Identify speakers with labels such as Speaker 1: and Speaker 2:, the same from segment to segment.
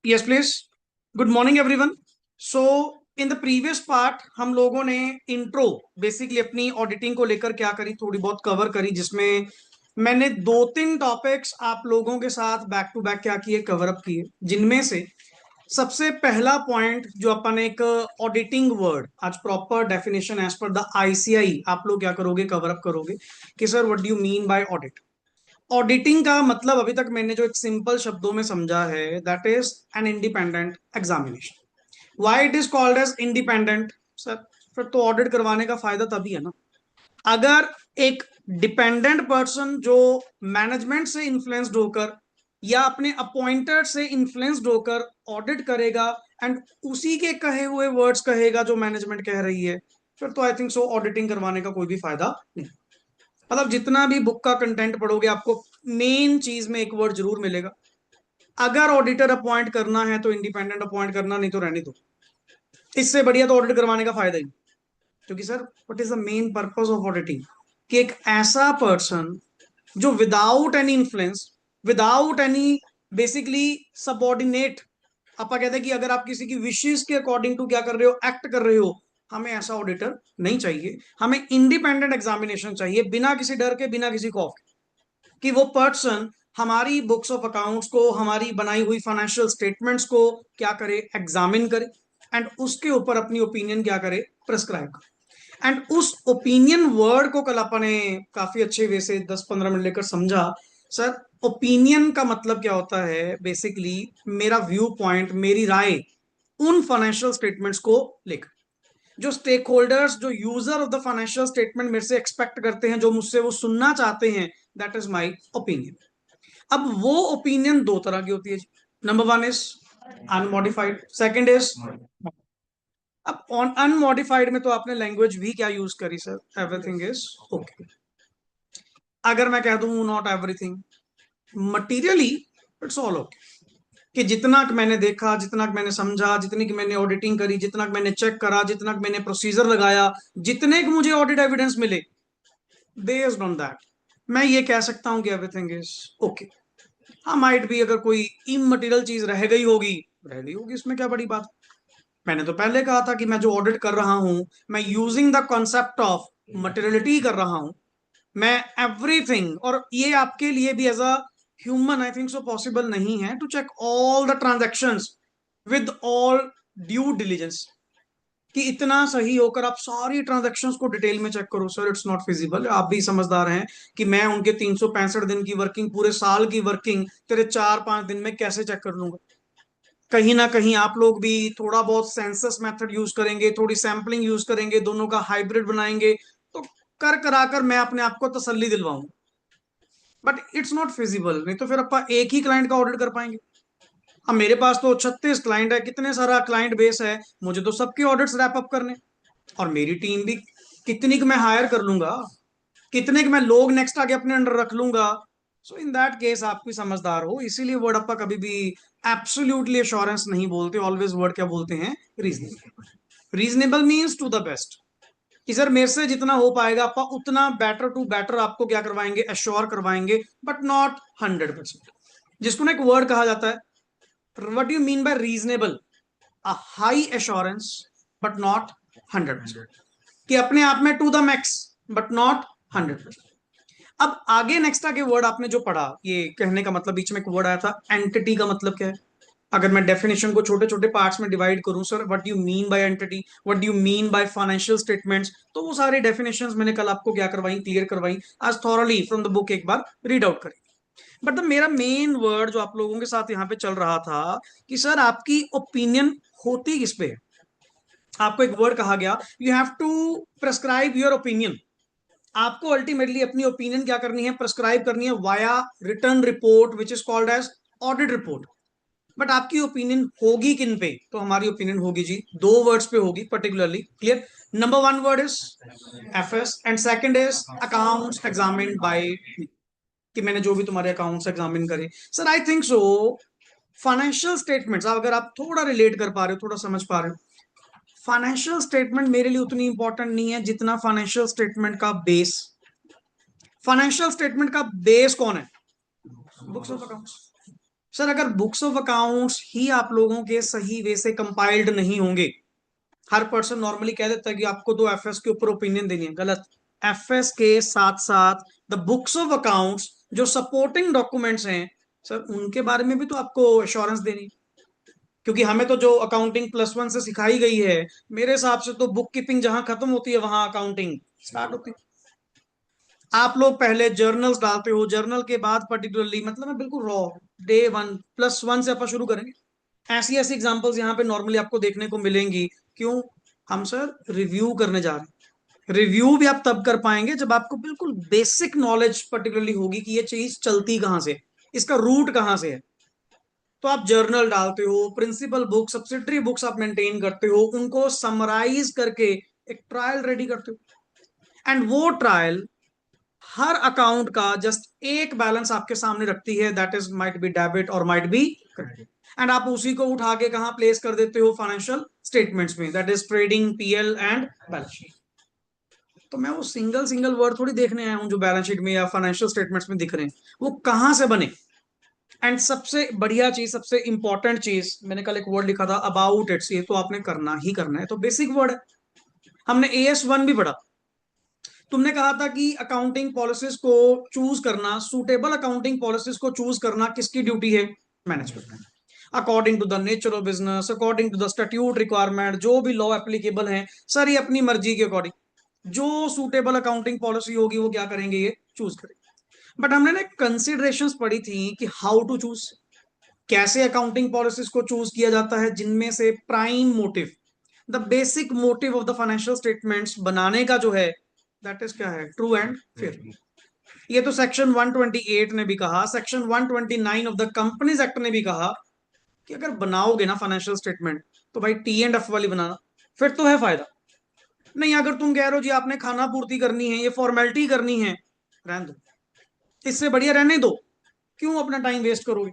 Speaker 1: Yes please. Good morning everyone. So in the previous part हम लोगों ने intro basically अपनी ऑडिटिंग को लेकर क्या करी, थोड़ी बहुत कवर करी, जिसमें मैंने दो तीन टॉपिक्स आप लोगों के साथ बैक टू बैक क्या किए, कवर अप किए। जिनमें से सबसे पहला पॉइंट जो अपन एक ऑडिटिंग वर्ड आज proper definition as per the ICAI आप लोग क्या करोगे, कवर अप करोगे कि sir what do you mean by audit. Auditing का मतलब अभी तक मैंने जो एक सिंपल शब्दों में समझा है, that is an independent examination. Why it is called as independent sir? फिर तो ऑडिट करवाने का फायदा तभी है ना, अगर एक डिपेंडेंट पर्सन जो मैनेजमेंट से इन्फ्लुएंस्ड होकर या अपने अपॉइंटेड से इन्फ्लुएंस्ड होकर ऑडिट करेगा एंड उसी के कहे हुए वर्ड्स कहेगा जो मैनेजमेंट कह रही है, फिर तो आई थिंक सो ऑडिटिंग करवाने का कोई भी फायदा नहीं। मतलब जितना भी बुक का कंटेंट पढ़ोगे आपको मेन चीज में एक वर्ड जरूर मिलेगा। अगर ऑडिटर अपॉइंट करना है तो इंडिपेंडेंट अपॉइंट करना, नहीं तो रहने दो। इससे बढ़िया तो ऑडिट करवाने का फायदा ही नहीं। क्योंकि sir what is the main purpose of auditing, कि एक ऐसा पर्सन जो without any influence, without any basically subordinate, आपा कहते हैं कि अगर आप किसी की विशेष के अकॉर्डिंग टू क्या कर रहे हो, एक्ट कर रहे हो, हमें ऐसा ऑडिटर नहीं चाहिए। हमें इंडिपेंडेंट एग्जामिनेशन चाहिए, बिना किसी डर के, बिना किसी खौफ के, कि वो पर्सन हमारी बुक्स ऑफ अकाउंट्स को, हमारी बनाई हुई फाइनेंशियल स्टेटमेंट्स को क्या करे, एग्जामिन करे एंड उसके ऊपर अपनी ओपिनियन क्या करे, प्रेस्क्राइब करे। एंड उस ओपिनियन वर्ड को कल अपने काफी अच्छे वे से 10-15 मिनट लेकर समझा। सर ओपिनियन का मतलब क्या होता है, बेसिकली मेरा व्यू पॉइंट, मेरी राय उन फाइनेंशियल स्टेटमेंट्स को लेकर, जो स्टेक होल्डर्स, जो user of the financial statement मेरे से एक्सपेक्ट करते हैं, जो मुझसे वो सुनना चाहते हैं, दैट इज माई ओपिनियन। अब वो ओपिनियन दो तरह की होती है। Number one is unmodified, second is. अब ऑन अनमॉडिफाइड में तो आपने लैंग्वेज भी क्या यूज करी सर, एवरीथिंग इज ओके। अगर मैं कह दूं not everything, materially it's all okay, कि जितना कि मैंने देखा, जितना कि मैंने समझा, जितनी कि मैंने ऑडिटिंग करी, जितना कि मैंने चेक करा, जितना कि मैंने प्रोसीजर लगाया, जितने कि मुझे ऑडिट एविडेंस मिले, बेस्ड ऑन दैट मैं ये कह सकता हूं कि एवरीथिंग इज ओके। हाँ माइट भी अगर कोई इमटेरियल चीज रह गई होगी, रह गई होगी, इसमें क्या बड़ी बात। मैंने तो पहले कहा था कि मैं जो ऑडिट कर रहा हूं, मैं using the concept of materiality कर रहा हूं। मैं एवरीथिंग, और ये आपके लिए भी as a human I think so possible नहीं है to check all the transactions with all due diligence, कि इतना सही होकर आप सारी ट्रांजैक्शंस को डिटेल में चेक करो। Sir it's not feasible. आप भी समझदार हैं कि मैं उनके 365 दिन की वर्किंग, पूरे साल की वर्किंग तेरे 4-5 दिन में कैसे चेक कर लूंगा। कहीं ना कहीं आप लोग भी थोड़ा बहुत सेंसस मेथड यूज करेंगे, थोड़ी सैंपलिंग यूज करेंगे, दोनों का हाइब्रिड बनाएंगे, तो कर कराकर मैं अपने आप को तसल्ली दिलवाऊंगा। बट इट्स नॉट फिजिबल, नहीं तो फिर अपन एक ही क्लाइंट का ऑडिट कर पाएंगे। अब मेरे पास तो 36 क्लाइंट है, कितने सारा क्लाइंट बेस है, मुझे तो सबके ऑडिट्स रैप अप करने। और मेरी टीम भी कितनी कि मैं हायर कर लूंगा, कितने कि मैं लोग नेक्स्ट आगे अपने अंडर रख लूंगा। सो इन दैट केस आप भी समझदार हो, इसीलिए वर्ड अप्पा कभी भी एब्सोल्युटली एश्योरेंस नहीं बोलते, ऑलवेज वर्ड क्या बोलते हैं, reasonable. Reasonable means to the best, कि सर मेरे से जितना हो पाएगा अपा उतना बेटर टू बेटर आपको क्या करवाएंगे, एश्योर करवाएंगे, बट नॉट 100%। जिसको ना एक वर्ड कहा जाता है, what you mean by reasonable, a high assurance but not 100%, कि अपने आप में to the max but not 100%। अब आगे नेक्स्ट आगे वर्ड आपने जो पढ़ा, ये कहने का मतलब बीच में एक वर्ड आया था एंटिटी, का मतलब क्या है। अगर मैं डेफिनेशन को छोटे छोटे पार्ट्स में डिवाइड करूं, sir what do you mean bye entity, what do you mean by financial statements, तो वो सारे डेफिनेशंस मैंने कल आपको क्या करवाई, क्लियर करवाई। आज थॉरली फ्रॉम द बुक एक बार रीड आउट करें। बट द मेरा मेन वर्ड जो आप लोगों के साथ यहाँ पे चल रहा था, कि सर आपकी ओपिनियन होती किस पे है। आपको एक वर्ड कहा गया, you have to prescribe your opinion. आपको अल्टीमेटली अपनी ओपिनियन क्या करनी है, प्रेस्क्राइब करनी है via return report which is called as audit report. But आपकी ओपिनियन होगी किन पे, तो हमारी ओपिनियन होगी जी दो वर्ड्स पे होगी particularly, clear. Number one word is FS and second is accounts examined bye, कि मैंने जो भी तुम्हारे अकाउंट्स एग्जामिन करे। Sir I think so financial statements, अगर आप थोड़ा रिलेट कर पा रहे हो, थोड़ा समझ पा रहे हो, फाइनेंशियल स्टेटमेंट मेरे लिए उतनी इंपॉर्टेंट नहीं है जितना फाइनेंशियल स्टेटमेंट का बेस। फाइनेंशियल स्टेटमेंट का बेस कौन है, बुक्स ऑफ अकाउंट्स। सर अगर बुक्स ऑफ अकाउंट्स ही आप लोगों के सही वे से कंपाइल्ड नहीं होंगे, हर पर्सन नॉर्मली कह देता है कि आपको तो एफएस के ऊपर ओपिनियन देनी है, गलत। एफएस के साथ साथ द बुक्स ऑफ अकाउंट्स जो सपोर्टिंग डॉक्यूमेंट्स हैं सर, उनके बारे में भी तो आपको एश्योरेंस देनी है। क्योंकि हमें तो जो अकाउंटिंग +1 से सिखाई गई है, मेरे हिसाब से तो बुक कीपिंग जहां खत्म होती है वहां अकाउंटिंग स्टार्ट होती है। आप लोग पहले जर्नल्स डालते हो, जर्नल के बाद पर्टिकुलरली मतलब मैं बिल्कुल रॉ डे 1 +1 से अपन शुरू करेंगे। ऐसी ऐसी एग्जांपल्स यहाँ पे नॉर्मली आपको देखने को मिलेंगी। क्यों? हम सर रिव्यू करने जा रहे हैं। रिव्यू भी आप तब कर पाएंगे जब आपको बिल्कुल बेसिक नॉलेज पर्टिकुलरली होगी कि ये चीज चलती कहाँ से, इसका रूट कहाँ से है। तो आप जर्नल डालते हो, प्रिंसिपल बुक, सब्सिडरी बुक्स आप मेंटेन करते हो, उनको समराइज करके एक ट्रायल रेडी करते हो। एंड वो ट्रायल हर अकाउंट का जस्ट एक बैलेंस आपके सामने रखती है, that is might be debit और माइट बी क्रेडिट। एंड आप उसी को उठा के कहां प्लेस कर देते हो? फाइनेंशियल स्टेटमेंट्स में, that is trading, PL and balance sheet. तो मैं वो सिंगल सिंगल वर्ड थोड़ी देखने आया हूं जो बैलेंस शीट में या फाइनेंशियल स्टेटमेंट्स में दिख रहे हैं, वो कहां से बने। एंड सबसे बढ़िया चीज, सबसे इंपॉर्टेंट चीज, मैंने कल एक वर्ड लिखा था अबाउट इट्स, ये तो आपने करना ही करना है, तो बेसिक वर्ड है। हमने AS1 भी पढ़ा। तुमने कहा था कि अकाउंटिंग पॉलिसीज को चूज करना, सूटेबल अकाउंटिंग पॉलिसीज को चूज करना किसकी ड्यूटी है? Management. According to the nature of business, according to the statute requirement, जो भी लॉ एप्लीकेबल है सर, ये अपनी मर्जी के अकॉर्डिंग जो सूटेबल अकाउंटिंग पॉलिसी होगी वो क्या करेंगे? ये चूज करेंगे। बट हमने ना कंसिडरेशंस पढ़ी थी कि हाउ टू चूज, कैसे अकाउंटिंग पॉलिसीज को चूज किया जाता है, जिनमें से prime motive, the basic motive of the financial statements बनाने का जो है, दैट इज क्या है? True and fair. ये तो सेक्शन 128 ने भी कहा, section 129 of the companies act ने भी कहा कि अगर बनाओगे ना फाइनेंशियल स्टेटमेंट, तो भाई T&F वाली बनाना, फिर तो है फायदा। नहीं, अगर तुम कह रहे हो जी आपने खाना पूर्ति करनी है, ये फॉर्मेलिटी करनी है, रहने दो, इससे बढ़िया रहने दो। क्यों अपना टाइम वेस्ट करोगे?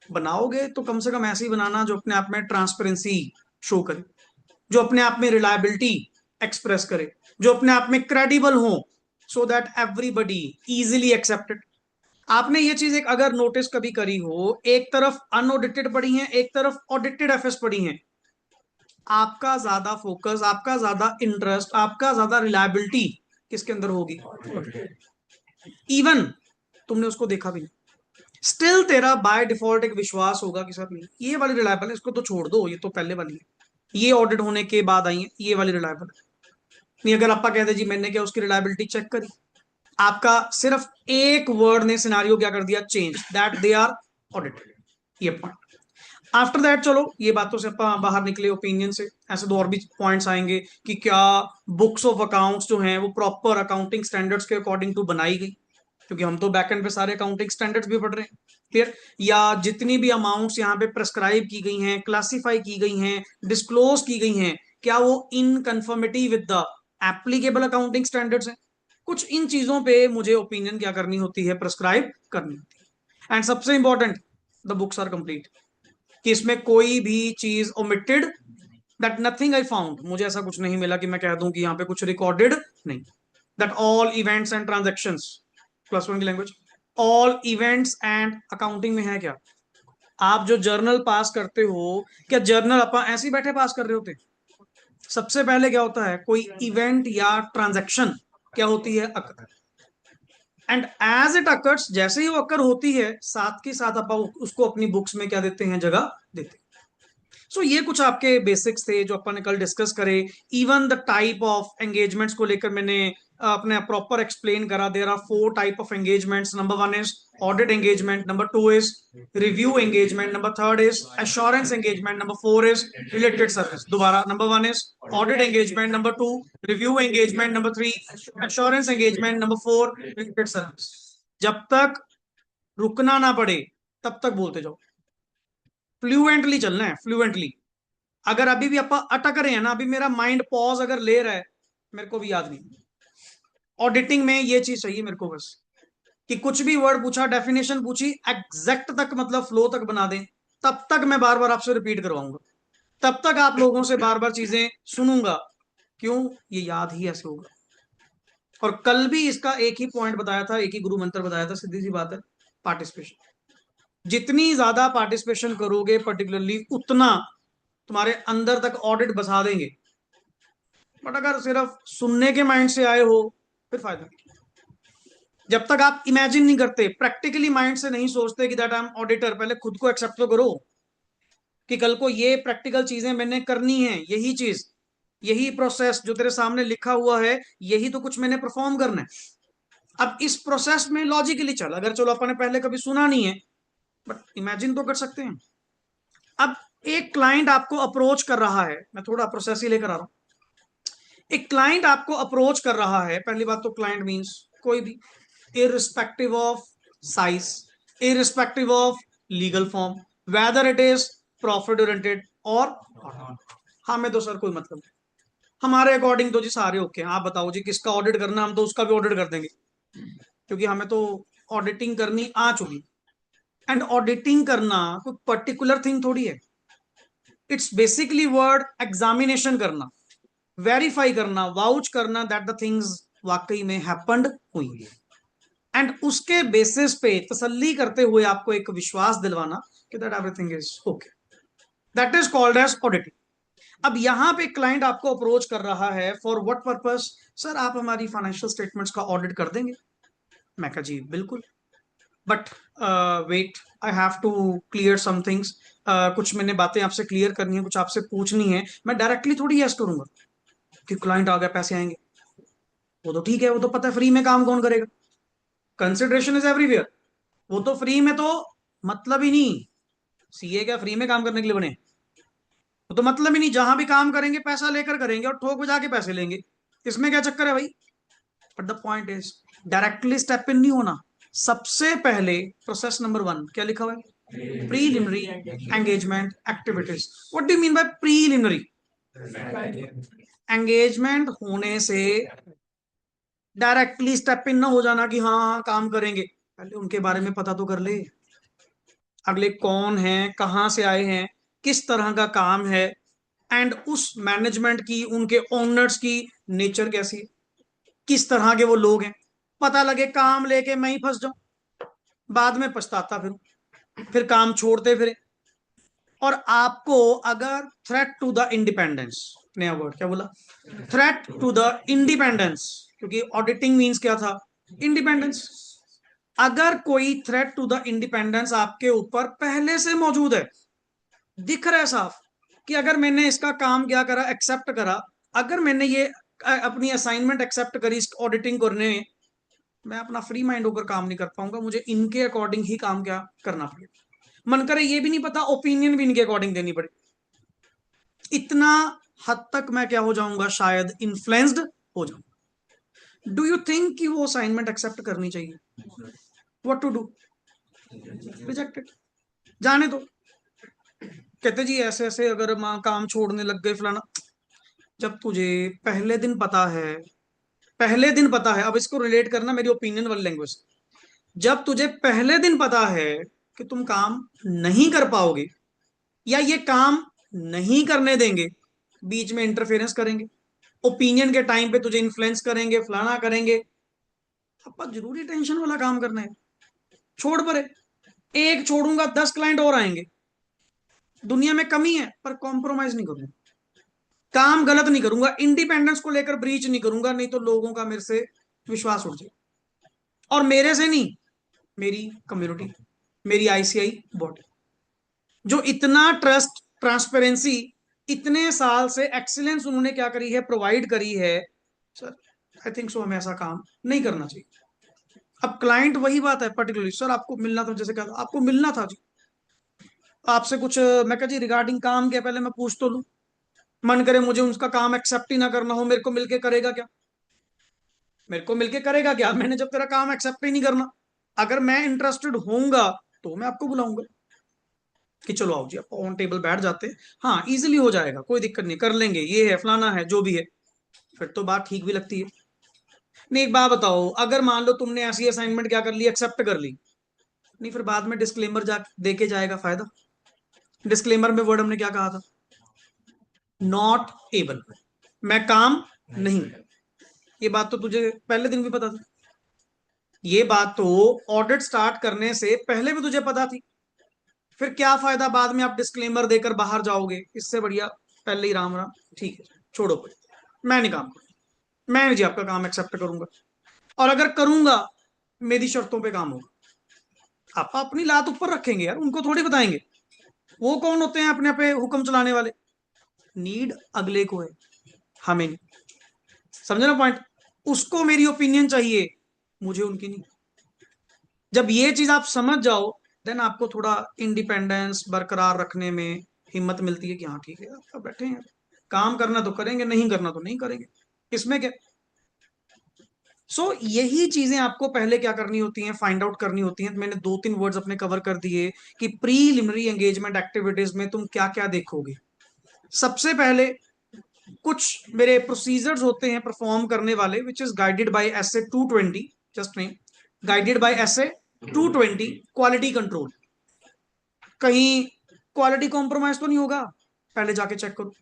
Speaker 1: बनाओगे तो कम से कम ऐसे ही बनाना जो अपने आप में ट्रांसपेरेंसी शो करे, जो अपने आप में रिलायबिलिटी एक्सप्रेस करे, जो अपने आप में क्रेडिबल हो, so that everybody easily accepted. आपने ये चीज एक अगर नोटिस कभी करी हो, एक तरफ अनऑडिटेड पड़ी है, एक तरफ ऑडिटेड एफएस पड़ी है, आपका ज्यादा फोकस, आपका ज्यादा इंटरेस्ट, आपका ज्यादा रिलायबिलिटी किसके अंदर होगी? इवन तुमने उसको देखा भी नहीं, स्टिल तेरा बाय डिफॉल्ट एक विश्वास होगा कि सर नहीं, ये वाली रिलायबल है, इसको तो छोड़ दो, ये तो पहले वाली है, ये ऑडिट होने के बाद आई है, ये वाली रिलायबल है। नहीं, अगर आपका कहते जी मैंने क्या उसकी रिलायबिलिटी चेक करी, आपका सिर्फ एक वर्ड ने सिनारियो क्या कर दिया? Change, that they are audited. ये पॉइंट। आफ्टर दैट चलो ये बातों से अपन बाहर निकले ओपिनियन से, ऐसे तो और भी पॉइंट्स आएंगे कि क्या बुक्स ऑफ अकाउंट्स जो हैं वो प्रॉपर अकाउंटिंग स्टैंडर्ड्स के अकॉर्डिंग टू बनाई गई, क्योंकि हम तो बैक एंड पे सारे अकाउंटिंग स्टैंडर्ड्स भी पढ़ रहे हैं। क्लियर? या जितनी भी अमाउंट्स यहाँ पे प्रेस्क्राइब की गई हैं, क्लासिफाई की गई हैं, डिस्क्लोज की गई हैं, क्या वो in conformity with the applicable accounting standards हैं? कुछ इन चीजों पे मुझे ओपिनियन क्या करनी होती है? प्रेस्क्राइब करनी होती है। एंड सबसे important, the books are complete, कि इसमें कोई भी चीज omitted, that nothing I found, मुझे ऐसा कुछ नहीं मिला कि मैं कह दूं कि यहाँ पे कुछ रिकॉर्डेड नहीं। That all events and transactions, +1 की language, all events and accounting में है क्या? आप जो जर्नल पास करते हो, क्या जर्नल अपन ऐसे ही बैठे पास कर रहे होते? सबसे पहले क्या होता है? कोई इवेंट या ट्रांजैक्शन क्या होती है? अकर। एंड एज इट अकर्स, जैसे ही वो अकर होती है, साथ के साथ अपन उसको अपनी बुक्स में क्या देते हैं? जगह देते हैं। सो ये कुछ आपके बेसिक्स थे जो अपन ने कल डिस्कस करे। Even the type of engagements को लेकर मैंने अपने प्रॉपर एक्सप्लेन करा। There are 4 type of engagements. Number 1 is audit engagement, number 2 is review engagement, number 3 is assurance engagement, number 4 is related service. दोबारा, number 1 is audit engagement, number 2 review engagement, number 3 assurance engagement, number 4 related service. जब तक रुकना ना पड़े तब तक बोलते जाओ, फ्लुएंटली चलना है, फ्लुएंटली। अगर अभी भी आप अटक रहे हैं ना, अभी मेरा माइंड पॉज अगर ले रहा है, मेरे को भी याद नहीं। ऑडिटिंग में ये चीज चाहिए मेरे को बस, कि कुछ भी वर्ड पूछा, डेफिनेशन पूछी, एग्जैक्ट तक मतलब फ्लो तक बना दें, तब तक मैं बार बार आपसे रिपीट करवाऊंगा, तब तक आप लोगों से बार बार चीजें सुनूंगा। क्यों? ये याद ही ऐसे होगा। और कल भी इसका एक ही पॉइंट बताया था, एक ही गुरु मंत्र बताया था, सीधी सी बात है, पार्टिसिपेशन। जितनी ज्यादा पार्टिसिपेशन करोगे पर्टिकुलरली, उतना तुम्हारे अंदर तक ऑडिट बसा देंगे। बट अगर सिर्फ सुनने के माइंड से आए हो, फिर फायदा नहीं। जब तक आप इमेजिन नहीं करते, प्रैक्टिकली माइंड से नहीं सोचते कि दैट आई एम ऑडिटर, पहले खुद को एक्सेप्ट तो करो कि कल को ये प्रैक्टिकल चीजें मैंने करनी है, यही चीज, यही प्रोसेस जो तेरे सामने लिखा हुआ है, यही तो कुछ मैंने परफॉर्म करना है। अब इस प्रोसेस में लॉजिकली चल, अगर चलो अपन ने पहले कभी सुना नहीं है, बट इमेजिन तो कर सकते हैं। अब एक क्लाइंट आपको अप्रोच कर रहा है, मैं थोड़ा प्रोसेस ही लेकर आ रहा हूं। एक क्लाइंट आपको अप्रोच कर रहा है, पहली बात तो क्लाइंट मींस कोई भी, irrespective of size, irrespective of legal form, whether it is profit oriented or not। हमें तो सर कोई मतलब नहीं, हमारे अकॉर्डिंग तो जी सारे ओके हैं। आप बताओ जी किसका ऑडिट करना, हम तो उसका भी ऑडिट कर देंगे, क्योंकि हमें तो ऑडिटिंग करनी आ चुकी। एंड ऑडिटिंग करना कोई पर्टिकुलर थिंग थोड़ी है, इट्स बेसिकली वर्ड एग्जामिनेशन करना, वेरीफाई करना, वाउच करना दैट द थिंग्स वाकई में हैपेंड हुई है, एंड उसके बेसिस पे तसल्ली करते हुए आपको एक विश्वास दिलवाना कि that everything is okay, that is called as auditing. अब यहां पे क्लाइंट आपको अप्रोच कर रहा है फॉर व्हाट पर्पस, सर आप हमारी फाइनेंशियल स्टेटमेंट्स का ऑडिट कर देंगे। मैं कहा जी बिल्कुल, but wait, I have to clear some things. कुछ मैंने बातें आपसे क्लियर करनी है, कुछ आपसे पूछनी है। मैं डायरेक्टली थोड़ी यस करूंगा कि क्लाइंट आ गया पैसे आएंगे, वो तो ठीक है, वो तो पता है फ्री में काम कौन करेगा, कंसिडरेशन इज एवरीवेयर। वो तो फ्री में तो मतलब ही नहीं, सीए क्या फ्री में काम करने के लिए बने? वो तो मतलब ही नहीं, जहां भी काम करेंगे पैसा लेकर करेंगे और ठोक बजा के पैसे लेंगे, इसमें क्या चक्कर है भाई? But the point is, directly step in नहीं होना। सबसे पहले प्रोसेस नंबर 1 क्या लिखा हुआ है? Preliminary engagement activities. What do you mean bye preliminary? Engagement होने से डायरेक्टली स्टेप इन ना हो जाना कि हाँ हाँ काम करेंगे, पहले उनके बारे में पता तो कर ले। अगले कौन है, कहाँ से आए हैं, किस तरह का काम है, एंड उस मैनेजमेंट की, उनके ओनर्स की नेचर कैसी है, किस तरह के वो लोग हैं। पता लगे काम लेके मैं ही फंस जाऊं, बाद में पछताता फिर काम छोड़ते फिरे। और आपको अगर थ्रेट टू द इंडिपेंडेंस, नया वर्ड क्या बोला, थ्रेट टू द इंडिपेंडेंस, क्योंकि ऑडिटिंग मींस क्या था? इंडिपेंडेंस। अगर कोई थ्रेट टू द इंडिपेंडेंस आपके ऊपर पहले से मौजूद है, दिख रहा है साफ कि अगर मैंने इसका काम क्या करा, एक्सेप्ट करा, अगर मैंने ये अपनी असाइनमेंट एक्सेप्ट करी इस ऑडिटिंग करने में, मैं अपना फ्री माइंड होकर काम नहीं कर पाऊंगा, मुझे इनके अकॉर्डिंग ही काम क्या करना पड़ेगा। मन करे ये भी नहीं पता, ओपिनियन भी इनके अकॉर्डिंग देनी पड़े। इतना हद तक मैं क्या हो जाऊंगा, शायद इन्फ्लुएंस्ड हो जाऊंगा। डू यू थिंक कि वो असाइनमेंट एक्सेप्ट करनी चाहिए? What to do? रिजेक्टेड, जाने दो। कहते जी ऐसे ऐसे अगर माँ काम छोड़ने लग गए फलाना। जब तुझे पहले दिन पता है, पहले दिन पता है, अब इसको रिलेट करना मेरी ओपिनियन वाली लैंग्वेज। जब तुझे पहले दिन पता है कि तुम काम नहीं कर पाओगे, या ये काम नहीं करने देंगे, बीच में इंटरफेरेंस करेंगे, ओपिनियन के टाइम पे तुझे इन्फ्लुएंस करेंगे, फलाना करेंगे, अब जरूरी टेंशन वाला काम करना है, छोड़ परे। एक छोड़ूंगा 10 क्लाइंट और आएंगे। दुनिया में कमी है पर कॉम्प्रोमाइज नहीं करूंगा, काम गलत नहीं करूंगा, इंडिपेंडेंस को लेकर ब्रीच नहीं करूंगा, नहीं तो लोगों का मेरे से विश्वास उठ जाए। और मेरे से नहीं, मेरी कम्युनिटी, मेरी आईसीआई बॉडी, जो इतना ट्रस्ट, ट्रांसपेरेंसी, इतने साल से एक्सीलेंस उन्होंने क्या करी है, प्रोवाइड करी है। सर आई थिंक सो हमें ऐसा काम नहीं करना चाहिए। अब क्लाइंट वही बात है पर्टिकुलरली, सर आपको मिलना था, जैसे कहा था आपको मिलना था जी, आपसे कुछ मैं कहा जी रिगार्डिंग काम क्या, पहले मैं पूछ तो लूं। मन करे मुझे उनका काम एक्सेप्ट ही ना करना हो, मेरे को मिलके करेगा क्या? मेरे को मिलके करेगा क्या, मैंने जब तेरा काम एक्सेप्ट ही नहीं करना। अगर मैं इंटरेस्टेड होऊंगा तो मैं आपको बुलाऊंगा कि चलो आओ जी आप ऑन टेबल बैठ जाते हैं, हाँ इजीली हो जाएगा, कोई दिक्कत नहीं, कर लेंगे, ये है फलाना है जो भी है, फिर तो बात ठीक भी लगती है। नहीं एक बात बताओ, अगर मान लो तुमने ऐसी असाइनमेंट क्या कर ली, एक्सेप्ट कर ली, नहीं फिर बाद में डिस्क्लेमर जा देके जाएगा फायदा? डिस्क्लेमर में वर्ड हमने क्या कहा था? नॉट एबल, मैं काम नहीं। ये बात तो तुझे पहले दिन भी पता था, ये बात तो ऑडिट स्टार्ट करने से पहले भी तुझे पता थी। फिर क्या फायदा बाद में आप डिस्क्लेमर देकर बाहर जाओगे, इससे बढ़िया पहले ही राम राम। ठीक है, छोड़ो कोई, मैं नहीं काम करूंगा, मैं नहीं जी आपका काम एक्सेप्ट करूंगा, और अगर करूंगा मेरी शर्तों पे काम होगा। आप अपनी लात ऊपर रखेंगे यार, उनको थोड़ी बताएंगे। वो कौन होते हैं अपने पे हुक्म चलाने वाले? नीड अगले को है, हमें नहीं। समझे ना पॉइंट? उसको मेरी ओपिनियन चाहिए, मुझे उनकी नहीं। जब ये चीज आप समझ जाओ, देन आपको थोड़ा इंडिपेंडेंस बरकरार रखने में हिम्मत मिलती है कि हाँ ठीक है आप बैठे हैं, काम करना तो करेंगे, नहीं करना तो नहीं करेंगे, इसमें क्या। यही चीजें आपको पहले क्या करनी होती हैं, फाइंड आउट करनी होती हैं। मैंने दो तीन वर्ड्स अपने कवर कर दिए कि प्रीलिमिनरी एंगेजमेंट एक्टिविटीज में तुम क्या क्या देखोगे। सबसे पहले कुछ मेरे प्रोसीजर्स होते हैं परफॉर्म करने वाले, which is guided by SA 220, just name, guided by SA 220, quality control. कहीं क्वालिटी कॉम्प्रोमाइज तो नहीं होगा, पहले जाके चेक करो।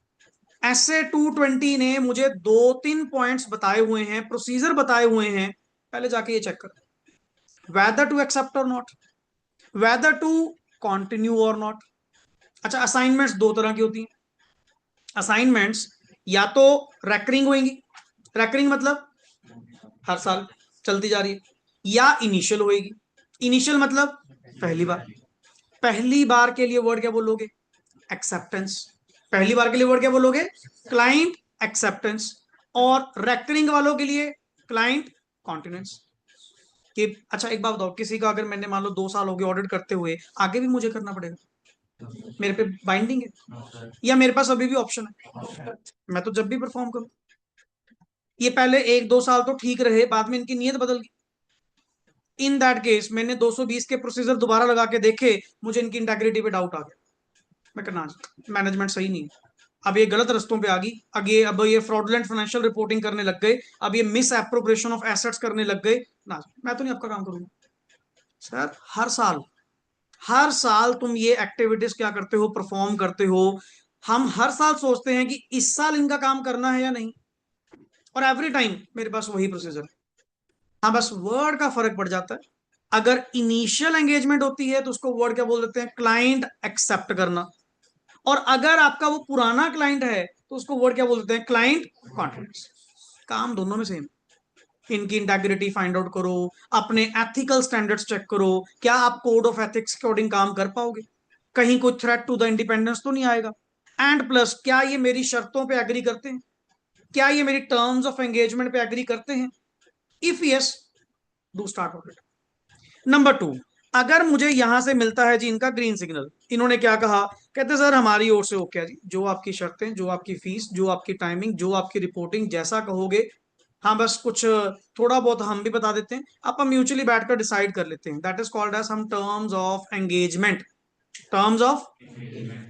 Speaker 1: एसए 220 ने मुझे दो तीन पॉइंट्स बताए हुए हैं, प्रोसीजर बताए हुए हैं, पहले जाके ये चेक करो, वेदर टू एक्सेप्ट और नॉट, वेदर टू कंटिन्यू और नॉट। अच्छा, असाइनमेंट्स दो तरह की होती हैं। असाइनमेंट्स या तो रेकरिंग होंगी, रेकरिंग मतलब हर साल चलती जा रही है, या इनिशियल होएगी। इनिशियल मतलब पहली बार। पहली बार के लिए वर्ड क्या बोलोगे? एक्सेप्टेंस। पहली बार के लिए वर्ड क्या बोलोगे? Client acceptance. और रेकरिंग वालों के लिए क्लाइंट कॉन्टिनेंस। कि अच्छा एक बात बताओ, किसी का अगर मैंने मान लो 2 साल हो गए ऑडिट करते हुए, आगे भी मुझे करना पड़ेगा? मेरे पे बाइंडिंग है या मेरे पास अभी भी ऑप्शन है, मैं तो जब भी परफॉर्म करूं। ये पहले 1-2 साल तो ठीक रहे, बाद में इनकी नीयत बदल गई। इन दैट केस मैंने 220 के प्रोसीजर दोबारा लगा के देखे, मुझे इनकी इंटेग्रिटी पे डाउट आ गया। मैं कहना मैनेजमेंट सही नहीं है, अब ये गलत रस्तों पे आ गई, अब ये फ्रॉडुलेंट फाइनेंशियल रिपोर्टिंग करने लग गए, अब ये मिस एप्रोप्रिएशन ऑफ एसेट्स करने लग गए ना, मैं तो नहीं आपका काम करूंगा। सर हर साल तुम ये एक्टिविटीज क्या करते हो, परफॉर्म करते हो। हम हर साल सोचते हैं कि इस साल इनका काम करना है या नहीं, और एवरी टाइम मेरे पास वही प्रोसीजर है। हाँ, बस वर्ड का फर्क पड़ जाता है। अगर इनिशियल एंगेजमेंट होती है तो उसको वर्ड क्या बोल देते हैं? क्लाइंट एक्सेप्ट करना। और अगर आपका वो पुराना क्लाइंट है तो उसको वर्ड क्या बोल देते हैं? Client confidence. काम दोनों में सेम। इनकी इंटेग्रिटी फाइंड आउट करो, अपने एथिकल स्टैंडर्ड्स चेक करो, क्या आप कोड ऑफ एथिक्स के अकॉर्डिंग काम कर पाओगे, कहीं कोई थ्रेट टू द इंडिपेंडेंस तो नहीं आएगा। एंड प्लस क्या ये मेरी शर्तों पे एग्री करते हैं, क्या ये मेरी टर्म्स ऑफ एंगेजमेंट पे एग्री करते हैं? If yes, do start audit. Number 2, अगर मुझे यहां से मिलता है जी इनका ग्रीन सिग्नल, इन्होंने क्या कहा, कहते सर हमारी ओर से ओके है जी, जो आपकी शर्तें, जो आपकी फीस, जो आपकी टाइमिंग, जो आपकी रिपोर्टिंग, जैसा कहोगे। हाँ, बस कुछ थोड़ा बहुत हम भी बता देते हैं, आप म्यूचुअली बैठकर डिसाइड कर लेते हैं। दैट इज कॉल्ड एज हम terms of engagement, terms of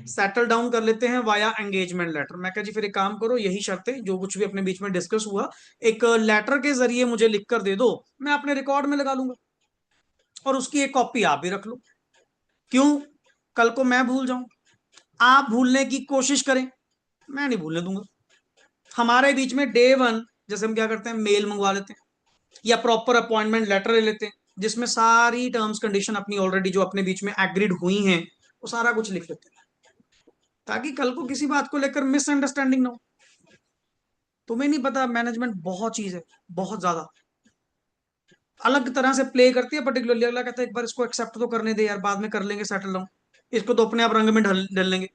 Speaker 1: settle down कर लेते हैं वाया एंगेजमेंट लेटर। मैं कहा जी फिर एक काम करो, यही शर्तें जो कुछ भी अपने बीच में डिस्कस हुआ, एक लेटर के जरिए मुझे लिख कर दे दो, मैं अपने रिकॉर्ड में लगा लूंगा, और उसकी एक कॉपी आप भी रख लो। क्यों? कल को मैं भूल जाऊं, आप भूलने की कोशिश करें, मैं नहीं भूलने दूंगा। हमारे बीच में डे वन जैसे हम क्या करते हैं, मेल मंगवा लेते हैं या प्रॉपर अपॉइंटमेंट लेटर ले लेते हैं, जिसमें सारी टर्म्स कंडीशन अपनी ऑलरेडी जो अपने बीच में एग्रीड हुई हैं वो सारा कुछ लिख लेते हैं, ताकि कल को किसी बात को लेकर मिसअंडरस्टैंडिंग ना हो। तुम्हें नहीं पता, मैनेजमेंट बहुत चीज है, बहुत ज्यादा अलग तरह से प्ले करती है। पर्टिकुलरली अगला कहता है एक बार इसको एक्सेप्ट तो करने दे यार, बाद में कर लेंगे सेटल डाउन, इसको तो अपने आप रंग में ढल ढल लेंगे।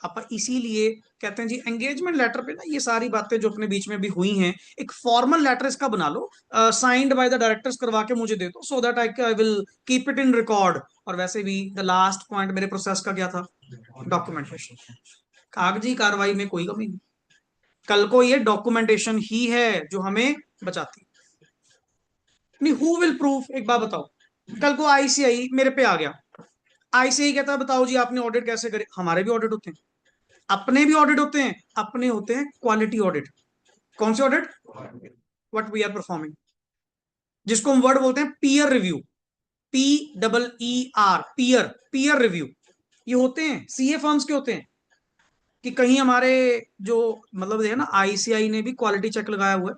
Speaker 1: आप इसीलिए कहते हैं जी एंगेजमेंट लेटर पे ना ये सारी बातें जो अपने बीच में भी हुई हैं, एक फॉर्मल लेटर इसका बना लो, साइंड बाय द डायरेक्टर्स करवा के मुझे दे दो, so that I will keep it in record. और वैसे भी द लास्ट पॉइंट मेरे प्रोसेस का क्या था? डॉक्यूमेंटेशन। कागजी कार्रवाई में कोई कमी नहीं, कल को ये डॉक्यूमेंटेशन ही है जो हमें बचाती नहीं। हु विल प्रूफ, एक बात बताओ, कल को आईसीआई मेरे पे आ गया, आईसीआई कहता है बताओ जी आपने ऑडिट कैसे करे? हमारे भी ऑडिट होते हैं, अपने भी ऑडिट होते हैं, अपने होते हैं क्वालिटी ऑडिट। कौन से audit? What we are performing, जिसको हम वर्ड बोलते हैं peer review, PEER, peer, peer review. ये होते हैं सीए फर्म्स के होते हैं, कि कहीं हमारे जो मतलब है ना, आईसीआई ने भी क्वालिटी चेक लगाया हुआ है,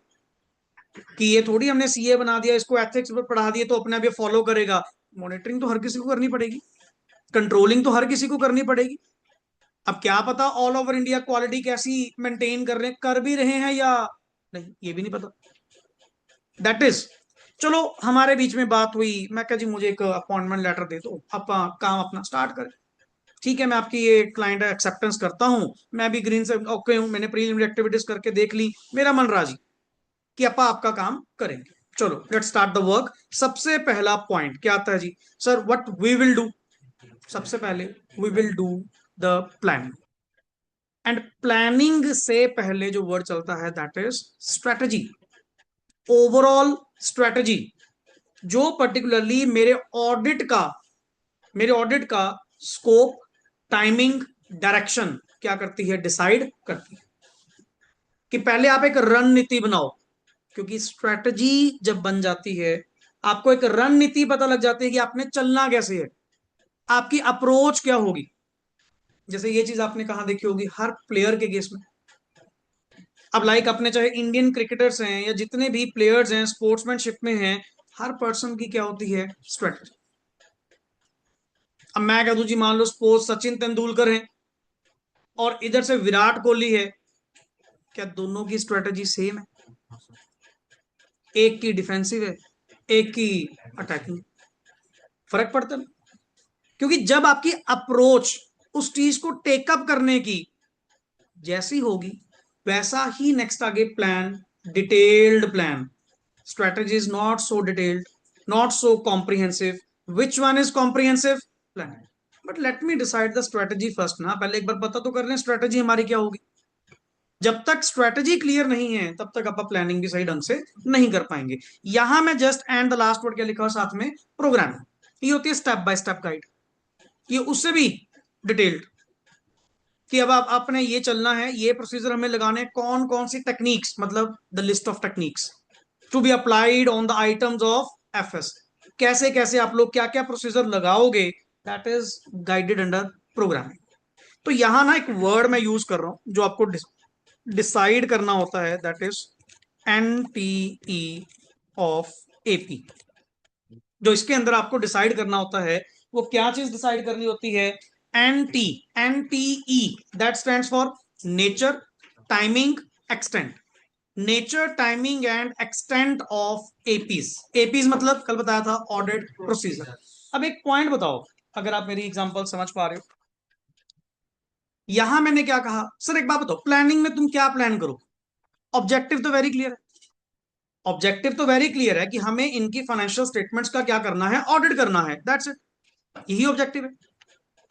Speaker 1: कि ये थोड़ी हमने सीए बना दिया, इसको एथिक्स पर पढ़ा दिया तो अपने आप ये फॉलो करेगा। मॉनिटरिंग तो हर किसी को करनी पड़ेगी। कंट्रोलिंग तो हर किसी को करनी पड़ेगी। अब क्या पता ऑल ओवर इंडिया क्वालिटी कैसी मेंटेन कर भी रहे हैं या नहीं, ये भी नहीं पता। दैट इज, चलो हमारे बीच में बात हुई, मैं कहा जी मुझे एक अपॉइंटमेंट लेटर दे दो, आप काम अपना स्टार्ट करें। ठीक है, मैं आपकी ये क्लाइंट एक्सेप्टेंस करता हूं, मैं भी ग्रीन से ओके हूं, मैंने प्रीलिमिनरी एक्टिविटीज करके देख ली, मेरा मन राजी कि अपा आपका काम करेंगे। चलो लेट्स स्टार्ट द वर्क। सबसे पहला पॉइंट क्या आता है जी? Sir what we will do, सबसे पहले we will do the planning. And planning से पहले जो वर्ड चलता है that is strategy, overall strategy, जो पर्टिकुलरली मेरे ऑडिट का स्कोप, टाइमिंग, डायरेक्शन क्या करती है, डिसाइड करती है। कि पहले आप एक रणनीति बनाओ, क्योंकि स्ट्रेटजी जब बन जाती है, आपको एक रणनीति पता लग जाती है कि आपने चलना कैसे है, आपकी अप्रोच क्या होगी। जैसे ये चीज आपने कहा देखी होगी हर प्लेयर के केस में। अब लाइक अपने चाहे इंडियन क्रिकेटर्स हैं या जितने भी प्लेयर्स हैं स्पोर्ट्समैनशिप में हैं, हर पर्सन की क्या होती है, स्ट्रेटजी। अब मैं कह दूं जी, मान लो सपोज सचिन तेंदुलकर हैं और इधर से विराट कोहली है, क्या दोनों की स्ट्रेटजी सेम है? एक की डिफेंसिव है, एक की अटैकिंग, फर्क पड़ता है। क्योंकि जब आपकी अप्रोच उस चीज को टेकअप करने की जैसी होगी, वैसा ही नेक्स्ट आगे plan, detailed plan. Strategy is not so detailed, not so comprehensive. Which one is comprehensive? Plan. But let me decide the strategy first ना, पहले एक बार पता तो कर लें स्ट्रेटजी हमारी क्या होगी। जब तक स्ट्रेटजी क्लियर नहीं है तब तक आप प्लानिंग भी सही ढंग से नहीं कर पाएंगे। यहां मैं just and the last word क्या लिखा हुआ साथ में, प्रोग्रामिंग। ये होती है स्टेप बाय स्टेप गाइड, ये उससे भी डिटेल्ड, कि अब आप अपने ये चलना है, ये प्रोसीजर हमें लगाने, कौन कौन सी टेक्निक्स, मतलब the list of techniques to be applied on the items of FS, कैसे कैसे आप लोग क्या क्या प्रोसीजर लगाओगे, that is guided under programming. तो यहां ना एक वर्ड मैं यूज कर रहा हूं जो आपको डिसाइड करना होता है, दैट इज एनटीई ऑफ एपी। जो इसके अंदर आपको डिसाइड करना होता है, वो क्या चीज डिसाइड करनी होती है, NT, NTE, that stands for nature, timing, extent. Nature, timing and extent of APs. APs मतलब कल बताया था ऑडिट प्रोसीजर। अब एक पॉइंट बताओ, अगर आप मेरी एग्जांपल समझ पा रहे हो। यहां मैंने क्या कहा, सर एक बात बताओ, प्लानिंग में तुम क्या प्लान करो? ऑब्जेक्टिव तो वेरी क्लियर है, ऑब्जेक्टिव तो वेरी क्लियर है कि हमें इनकी फाइनेंशियल स्टेटमेंट्स का क्या करना है, ऑडिट करना है, दैट्स इट, यही ऑब्जेक्टिव है।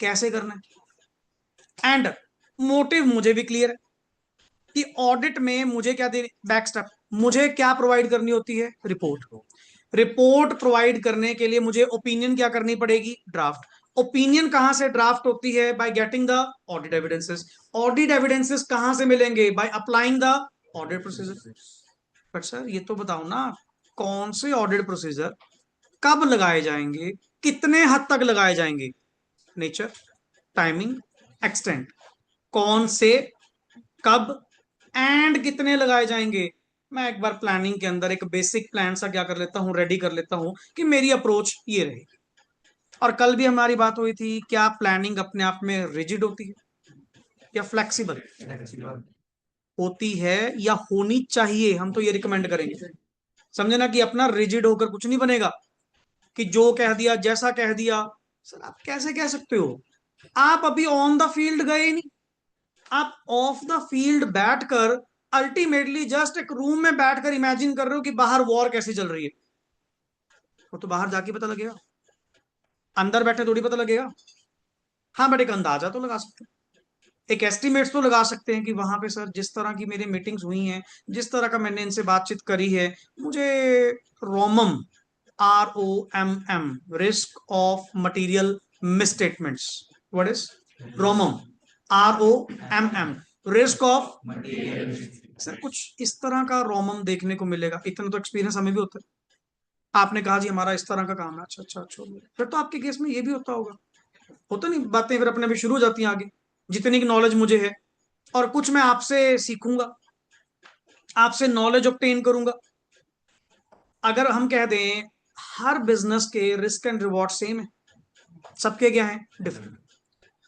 Speaker 1: कैसे करना है, एंड मोटिव मुझे भी क्लियर है कि ऑडिट में मुझे क्या दे, बैक स्टेप, मुझे क्या प्रोवाइड करनी होती है, रिपोर्ट। रिपोर्ट प्रोवाइड करने के लिए मुझे ओपिनियन क्या करनी पड़ेगी, ड्राफ्ट। ओपिनियन कहां से ड्राफ्ट होती है, by getting the audit evidences. Audit evidences कहां से मिलेंगे, by applying the audit procedure. But sir ये तो बताओ ना, कौन से ऑडिट प्रोसीजर कब लगाए जाएंगे, कितने हद तक लगाए जाएंगे, नेचर, टाइमिंग, एक्सटेंट, कौन से, कब, एंड कितने लगाए जाएंगे। मैं एक बार प्लानिंग के अंदर एक बेसिक प्लान सा क्या कर लेता हूं, रेडी कर लेता हूं कि मेरी अप्रोच ये रहेगी। और कल भी हमारी बात हुई थी, क्या प्लानिंग अपने आप में रिजिड होती है या फ्लेक्सिबल होती है, या होनी चाहिए, हम तो ये रिकमेंड करेंगे। समझे ना, कि अपना रिजिड होकर कुछ नहीं बनेगा, कि जो कह दिया जैसा कह दिया। सर आप कैसे कह सकते हो, आप अभी ऑन द फील्ड गए ही नहीं, आप ऑफ द फील्ड बैठकर अल्टीमेटली जस्ट एक रूम में बैठकर इमेजिन कर रहे हो कि बाहर वॉर कैसी चल रही है। वो तो बाहर जाके पता लगेगा, अंदर बैठे थोड़ी पता लगेगा। हाँ बट एक अंदाजा तो लगा सकते हैं, एक एस्टिमेट्स तो लगा सकते हैं कि वहां पे सर जिस तरह की मेरी मीटिंग्स हुई हैं, जिस तरह का मैंने इनसे बातचीत करी है, मुझे रोमम, ROMM, risk of material misstatements, what is रोमम, ROMM, risk of, sir कुछ इस तरह का रोमम देखने को मिलेगा, इतना तो एक्सपीरियंस हमें भी होता है। आपने कहा जी हमारा इस तरह का काम है, अच्छा अच्छा अच्छा, फिर तो आपके केस में ये भी होता होगा, होता नहीं, बातें फिर अपने भी शुरू हो जाती हैं आगे, जितनी की नॉलेज मुझे है। और कुछ मैं आपसे सीखूंगा, आपसे नॉलेज ऑब्टेन करूंगा। अगर हम कह दें हर बिजनेस के रिस्क एंड रिवॉर्ड सेम है, सबके क्या है, डिफरेंट।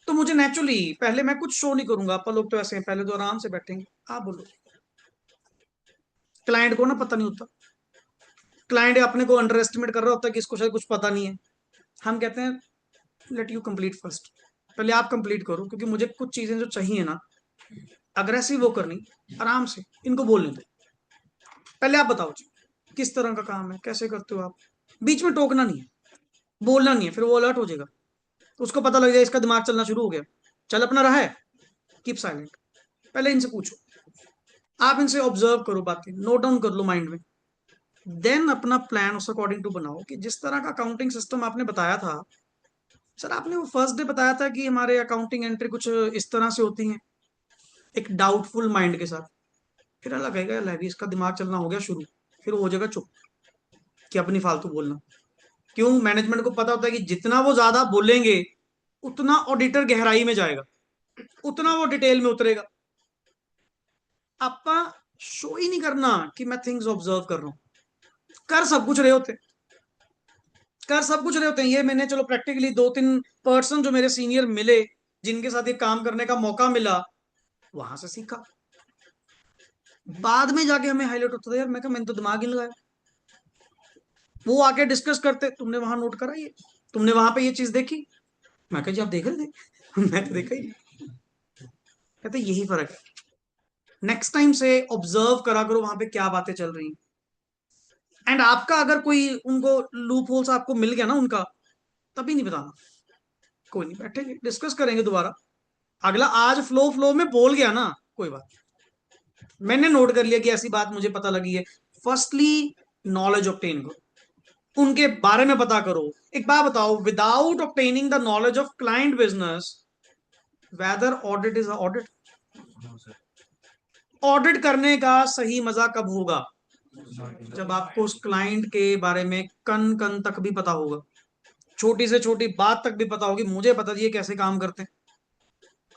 Speaker 1: तो मुझे नेचुरली, पहले मैं कुछ शो नहीं करूंगा, आप लोग तो ऐसे हैं, पहले तो आराम से बैठेंगे, आप बोलो। क्लाइंट को ना पता नहीं होता, क्लाइंट अपने को अंडर एस्टिमेट कर रहा होता है कि इसको शायद कुछ पता नहीं है। हम कहते हैं लेट यू कंप्लीट फर्स्ट, पहले आप कंप्लीट करो, क्योंकि मुझे कुछ चीजें जो चाहिए ना, अग्रेसिव वो करनी, आराम से इनको बोलने दो। पहले आप बताओ जी, किस तरह का काम है, कैसे करते हो आप। बीच में टोकना नहीं है, बोलना नहीं है, फिर वो अलर्ट हो जाएगा, तो उसको पता लग जाए इसका दिमाग चलना शुरू हो गया, चल अपना रहा है, कीप साइलेंट। पहले इनसे पूछो, आप इनसे ऑब्जर्व करो, बातें नोट डाउन कर लो माइंड में, देन अपना प्लान उस अकॉर्डिंग टू बनाओ कि जिस तरह का अकाउंटिंग सिस्टम आपने बताया था। सर आपने वो फर्स्ट डे बताया था कि हमारे अकाउंटिंग एंट्री कुछ इस तरह से होती है, एक डाउटफुल माइंड के साथ, फिर अलग लगेगा लहवी इसका दिमाग चलना हो गया शुरू, फिर वो हो जाएगा चुप, कि अपनी फालतू बोलना। क्यों, मैनेजमेंट को पता होता है कि जितना वो ज्यादा बोलेंगे उतना ऑडिटर गहराई में जाएगा, उतना वो डिटेल में उतरेगा। आपका शो ही नहीं करना कि मैं थिंग्स ऑब्जर्व कर रहा हूं, कर सब कुछ रहे होते, कर सब कुछ रहे होते हैं। ये मैंने चलो प्रैक्टिकली दो तीन पर्सन जो मेरे सीनियर मिले, जिनके साथ ये काम करने का मौका मिला, वहां से सीखा। बाद में जाके हमें हाईलाइट होता था, यार मैं कहा मैंने तो दिमाग ही नहीं लगाया। वो आके डिस्कस करते, तुमने वहां नोट करा ये, तुमने वहां पे ये चीज देखी। मैं कहा जी आप देख रहे थे मैं तो देखा ही नहीं। कहते यही फर्क है, नेक्स्ट टाइम से ऑब्जर्व करा करो वहां पे क्या बातें चल रही हैं। एंड आपका अगर कोई उनको लूप होल्स आपको मिल गया ना उनका, तभी नहीं बताना, कोई नहीं, बैठेंगे डिस्कस करेंगे दोबारा। अगला आज फ्लो फ्लो में बोल गया ना, कोई बात, मैंने नोट कर लिया कि ऐसी बात मुझे पता लगी है। फर्स्टली नॉलेज ऑब्टेन करो, उनके बारे में पता करो। एक बात बताओ, without obtaining the knowledge of client business, whether audit is audit, audit करने का सही मजा कब होगा, जब आपको उस क्लाइंट के बारे में कन कन तक भी पता होगा, छोटी से छोटी बात तक भी पता होगी। मुझे पता है ये कैसे काम करते हैं,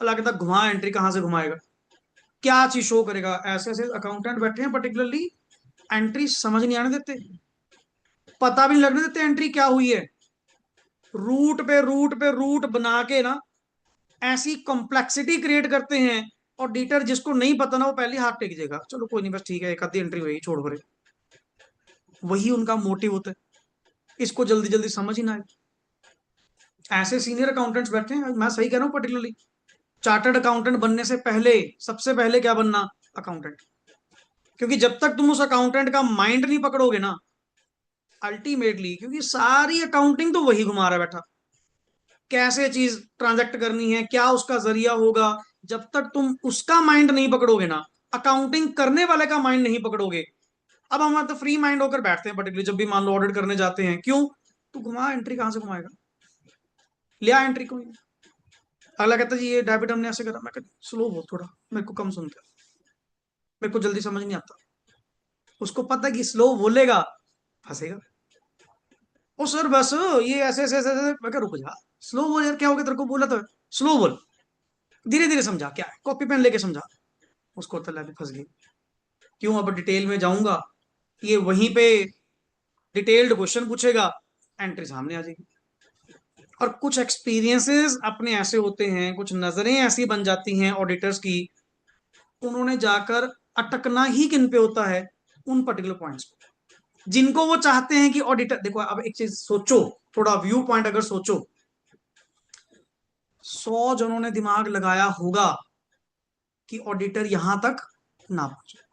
Speaker 1: अल्लाह कहता घुमा एंट्री कहां से घुमाएगा, क्या चीज शो करेगा। ऐसे ऐसे अकाउंटेंट बैठे हैं पर्टिकुलरली, एंट्री समझ नहीं आने देते, पता भी नहीं लगने देते एंट्री क्या हुई है, रूट बना के ना ऐसी कॉम्प्लेक्सिटी क्रिएट करते हैं। ऑडिटर जिसको नहीं पता ना, वो पहले हाथ टेक देगा, चलो कोई नहीं बस ठीक है, एक आधी एंट्री हुई छोड़ परे। वही उनका मोटिव होता है, इसको जल्दी जल्दी समझ ही ना आए। ऐसे सीनियर अकाउंटेंट्स बैठे हैं, मैं सही कह रहा हूँ, पर्टिकुलरली चार्टर्ड अकाउंटेंट बनने से पहले सबसे पहले क्या बनना, अकाउंटेंट। क्योंकि जब तक तुम उस अकाउंटेंट का माइंड नहीं पकड़ोगे ना, अल्टीमेटली, क्योंकि सारी अकाउंटिंग तो वही घुमा रहा है बैठा, कैसे चीज ट्रांजैक्ट करनी है, क्या उसका जरिया होगा। जब तक तुम उसका माइंड नहीं पकड़ोगे ना, अकाउंटिंग करने वाले का माइंड नहीं पकड़ोगे। अब हम तो फ्री माइंड होकर बैठते हैं, पर्टिकुलरली जब भी मान लो ऑडिट करने जाते हैं, क्यों, तू घुमा एंट्री कहां से घुमाएगा, ले आ एंट्री को। अगला कहता है जी ये डेबिट हमने ऐसे करा, मैं कहता स्लो बोल थोड़ा, मेरे को कम सुनते हैं, मेरे को जल्दी समझ नहीं आता। उसको पता है कि स्लो बोलेगा फंसेगा। ओ सर बस ये ऐसे ऐसे ऐसे, ऐसे। मैं कहा रुक जा, स्लो बोल यार, क्या हो गया, तेरे को बोला तो स्लो बोल, धीरे धीरे समझा, क्या है कॉपी पेन लेके समझा। उसको होता है फंस गई, क्यों, अब डिटेल में जाऊंगा, ये वहीं पे डिटेल्ड क्वेश्चन पूछेगा, एंट्री सामने आ जाएगी। और कुछ एक्सपीरियंसेस अपने ऐसे होते हैं, कुछ नजरें ऐसी बन जाती हैं ऑडिटर्स की, उन्होंने जाकर अटकना ही किन पे होता है, उन पर्टिकुलर पॉइंट्स पे, जिनको वो चाहते हैं कि ऑडिटर देखो। अब एक चीज सोचो, थोड़ा व्यू पॉइंट अगर सोचो, 100 जनों ने दिमाग लगाया होगा कि ऑडिटर यहां तक ना पहुंचे,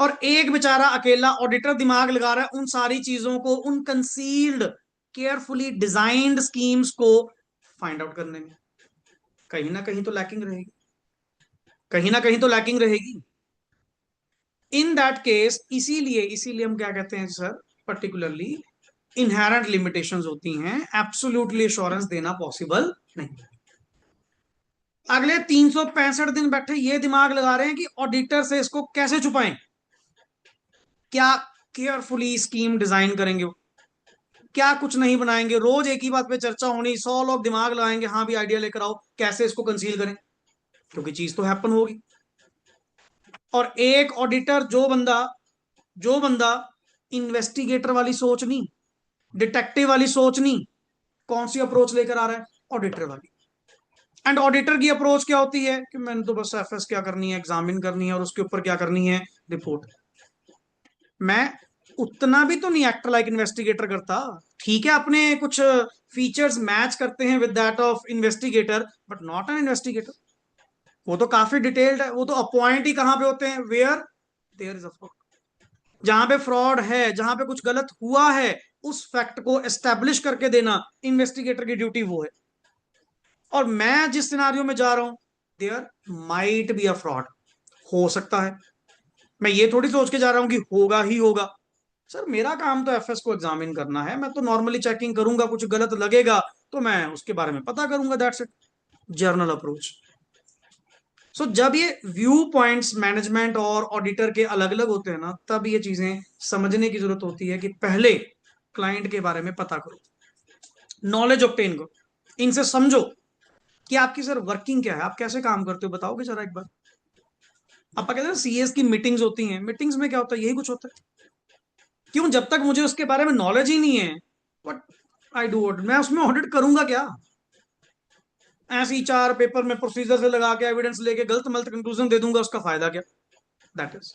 Speaker 1: और एक बेचारा अकेला ऑडिटर दिमाग लगा रहा है उन सारी चीजों को, उन कंसील्ड केयरफुली डिजाइंड स्कीम्स को फाइंड आउट करने में। कहीं ना कहीं तो लैकिंग रहेगी, कहीं ना कहीं तो लैकिंग रहेगी। इन दैट केस, इसीलिए इसीलिए हम क्या कहते हैं सर, पर्टिकुलरली इनहेरेंट लिमिटेशंस होती हैं, एब्सोल्युटली एश्योरेंस देना पॉसिबल नहीं। अगले 365 दिन बैठे ये दिमाग लगा रहे हैं कि ऑडिटर से इसको कैसे छुपाएं, क्या केयरफुली स्कीम डिजाइन करेंगे वो, क्या कुछ नहीं बनाएंगे, रोज एक ही बात पे चर्चा होनी, 100 लोग दिमाग लगाएंगे, हाँ भी आइडिया लेकर आओ कैसे इसको कंसील करें, क्योंकि चीज तो हैपन होगी। और एक ऑडिटर, जो बंदा इन्वेस्टिगेटर वाली सोच नहीं, डिटेक्टिव वाली सोच नहीं, कौन सी अप्रोच लेकर आ रहा है? ऑडिटर वाली। एंड ऑडिटर की अप्रोच क्या होती है कि मैंने तो बस एफएस क्या करनी है, एग्जामिन करनी है और उसके ऊपर क्या करनी है, रिपोर्ट। मैं उतना भी तो नहीं एक्टर लाइक इन्वेस्टिगेटर करता। ठीक है, अपने कुछ फीचर्स मैच करते हैं with that of investigator, but not an investigator. वो तो काफी डिटेल्ड है। वो तो अपॉइंट ही कहां पे होते हैं, where there is a fraud. जहां पे फ्रॉड है, जहां पे कुछ गलत हुआ है, उस फैक्ट को एस्टेब्लिश करके देना इन्वेस्टिगेटर की ड्यूटी वो है। और मैं जिस सिनारियो में जा रहा हूं, there might be a fraud, हो सकता है। मैं ये थोड़ी सोच के जा रहा हूं कि होगा ही होगा। सर मेरा काम तो एफएस को एग्जामिन करना है, मैं तो नॉर्मली चेकिंग करूंगा, कुछ गलत लगेगा तो मैं उसके बारे में पता करूंगा, that's it. Journal approach. So जब ये व्यू पॉइंट्स मैनेजमेंट और ऑडिटर के अलग अलग होते हैं ना, तब ये चीजें समझने की जरूरत होती है कि पहले क्लाइंट के बारे में पता करो, नॉलेज ऑब्टेन करो, इनसे समझो कि आपकी सर वर्किंग क्या है, आप कैसे काम करते हो, बताओगे जरा एक बार। आप कहते हैं सीएस की मीटिंग्स होती हैं, मीटिंग्स में क्या होता है, यही कुछ होता है। क्यों? जब तक मुझे उसके बारे में नॉलेज ही नहीं है, बट आई डू ऑडिट, मैं उसमें ऑडिट करूंगा क्या? ऐसे ही चार पेपर में प्रोसीजर से लगा के एविडेंस लेके गलत मलत कंक्लूजन दे दूंगा, उसका फायदा क्या? That is.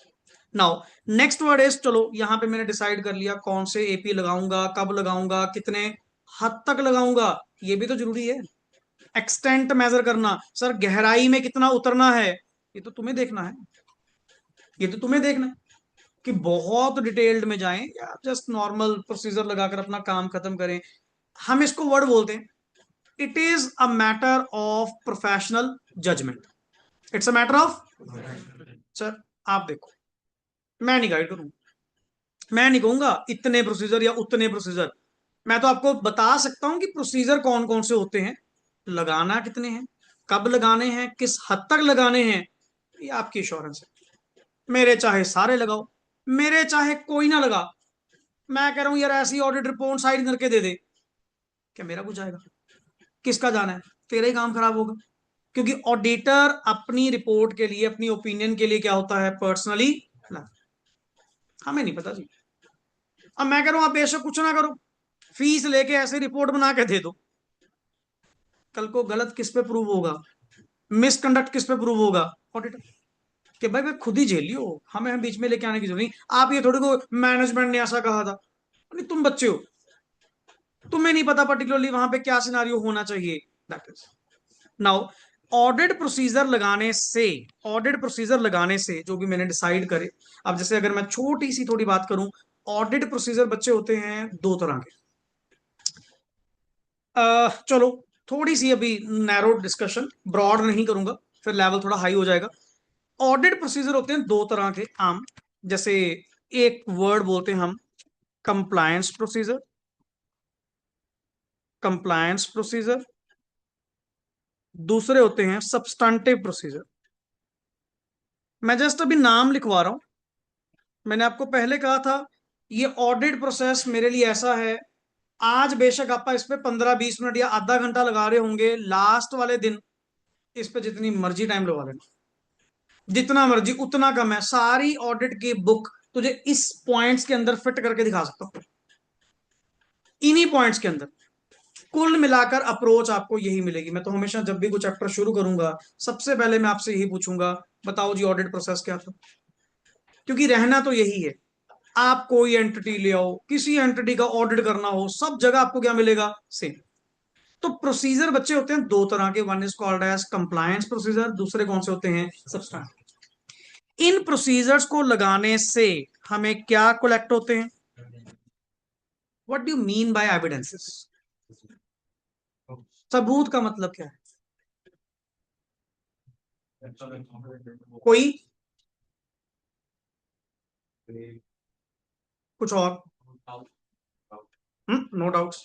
Speaker 1: Now next word is, चलो यहां पे मैंने डिसाइड कर लिया कौन से एपी लगाऊंगा, कब लगाऊंगा, कितने हद तक लगाऊंगा। ये भी तो जरूरी है। एक्सटेंट मेजर करना, सर गहराई में कितना उतरना है, ये तो तुम्हें देखना है। ये तो तुम्हें देखना है कि बहुत डिटेल्ड में जाएं या जस्ट नॉर्मल प्रोसीजर लगाकर अपना काम खत्म करें। हम इसको वर्ड बोलते हैं, it is a matter of professional judgement. It's a matter of, sir आप देखो, मैं नहीं गाइड करूंगा, मैं नहीं कहूंगा इतने प्रोसीजर या उतने प्रोसीजर। मैं तो आपको बता सकता हूं कि प्रोसीजर कौन कौन से होते हैं, लगाना कितने हैं, कब लगाने हैं, किस हद तक लगाने हैं, ये आपकी इंश्योरेंस है। मेरे चाहे सारे लगाओ, मेरे चाहे कोई ना लगा। मैं कह रहा हूं यार ऐसी ऑडिट रिपोर्ट साइड करके दे दे, क्या मेरा कुछ आएगा? किसका जाना है? तेरा ही काम खराब होगा। क्योंकि ऑडिटर अपनी रिपोर्ट के लिए, अपनी ओपिनियन के लिए क्या होता है, पर्सनली। हमें नहीं पता जी। अब मैं कह रहा हूं आप बेशक कुछ ना करो, फीस लेके ऐसे रिपोर्ट बना के दे दो, कल को गलत किस पे प्रूव होगा, मिसकंडक्ट किस पे प्रूव होगा? ऑडिटर। कि भाई मैं खुद ही झेल लियो, हमें बीच में लेके आने की जरूरत नहीं। आप ये थोड़ी को मैनेजमेंट ने ऐसा कहा था, नहीं तुम बच्चे हो, तुम्हें नहीं पता पर्टिकुलरली वहां पे क्या सिनारियो होना चाहिए। That is. Now audit procedure लगाने से, ऑडिट प्रोसीजर लगाने से जो भी मैंने डिसाइड करे, अब जैसे अगर मैं छोटी सी थोड़ी बात करूं, ऑडिट प्रोसीजर बच्चे होते हैं दो तरह के। चलो थोड़ी सी अभी नैरो डिस्कशन, ब्रॉड नहीं करूंगा, फिर लेवल थोड़ा हाई हो जाएगा। ऑडिट प्रोसीजर होते हैं दो तरह के आम। जैसे एक वर्ड बोलते हैं हम, कंप्लायंस प्रोसीजर, कंप्लायंस प्रोसीजर। दूसरे होते हैं सब्सटेंटिव प्रोसीजर। मैं जस्ट अभी नाम लिखवा रहा हूं। मैंने आपको पहले कहा था ये ऑडिट प्रोसेस मेरे लिए ऐसा है, आज बेशक आप इस पे 15-20 मिनट या आधा घंटा लगा रहे होंगे, लास्ट वाले दिन इस पे जितनी मर्जी टाइम लगा लेना, जितना मर्जी, उतना कम है। सारी ऑडिट की बुक तुझे इस पॉइंट्स के अंदर फिट करके दिखा सकता हूं, इन्हीं पॉइंट्स के अंदर। कुल मिलाकर अप्रोच आपको यही मिलेगी। मैं तो हमेशा जब भी कुछ चैप्टर शुरू करूंगा, सबसे पहले मैं आपसे यही पूछूंगा, बताओ जी ऑडिट प्रोसेस क्या था। क्योंकि रहना तो यही है। आप कोई एंटिटी ले आओ, किसी एंटिटी का ऑडिट करना हो, सब जगह आपको क्या मिलेगा, सेम। तो प्रोसीजर बच्चे होते हैं दो तरह के, one is called as compliance procedure, दूसरे कौन से होते हैं, सब्सटेंटिव। इन प्रोसीजर्स को लगाने से हमें क्या कलेक्ट होते हैं? What do you mean bye evidences? सबूत का मतलब क्या है? कोई कुछ और? नो डाउट्स,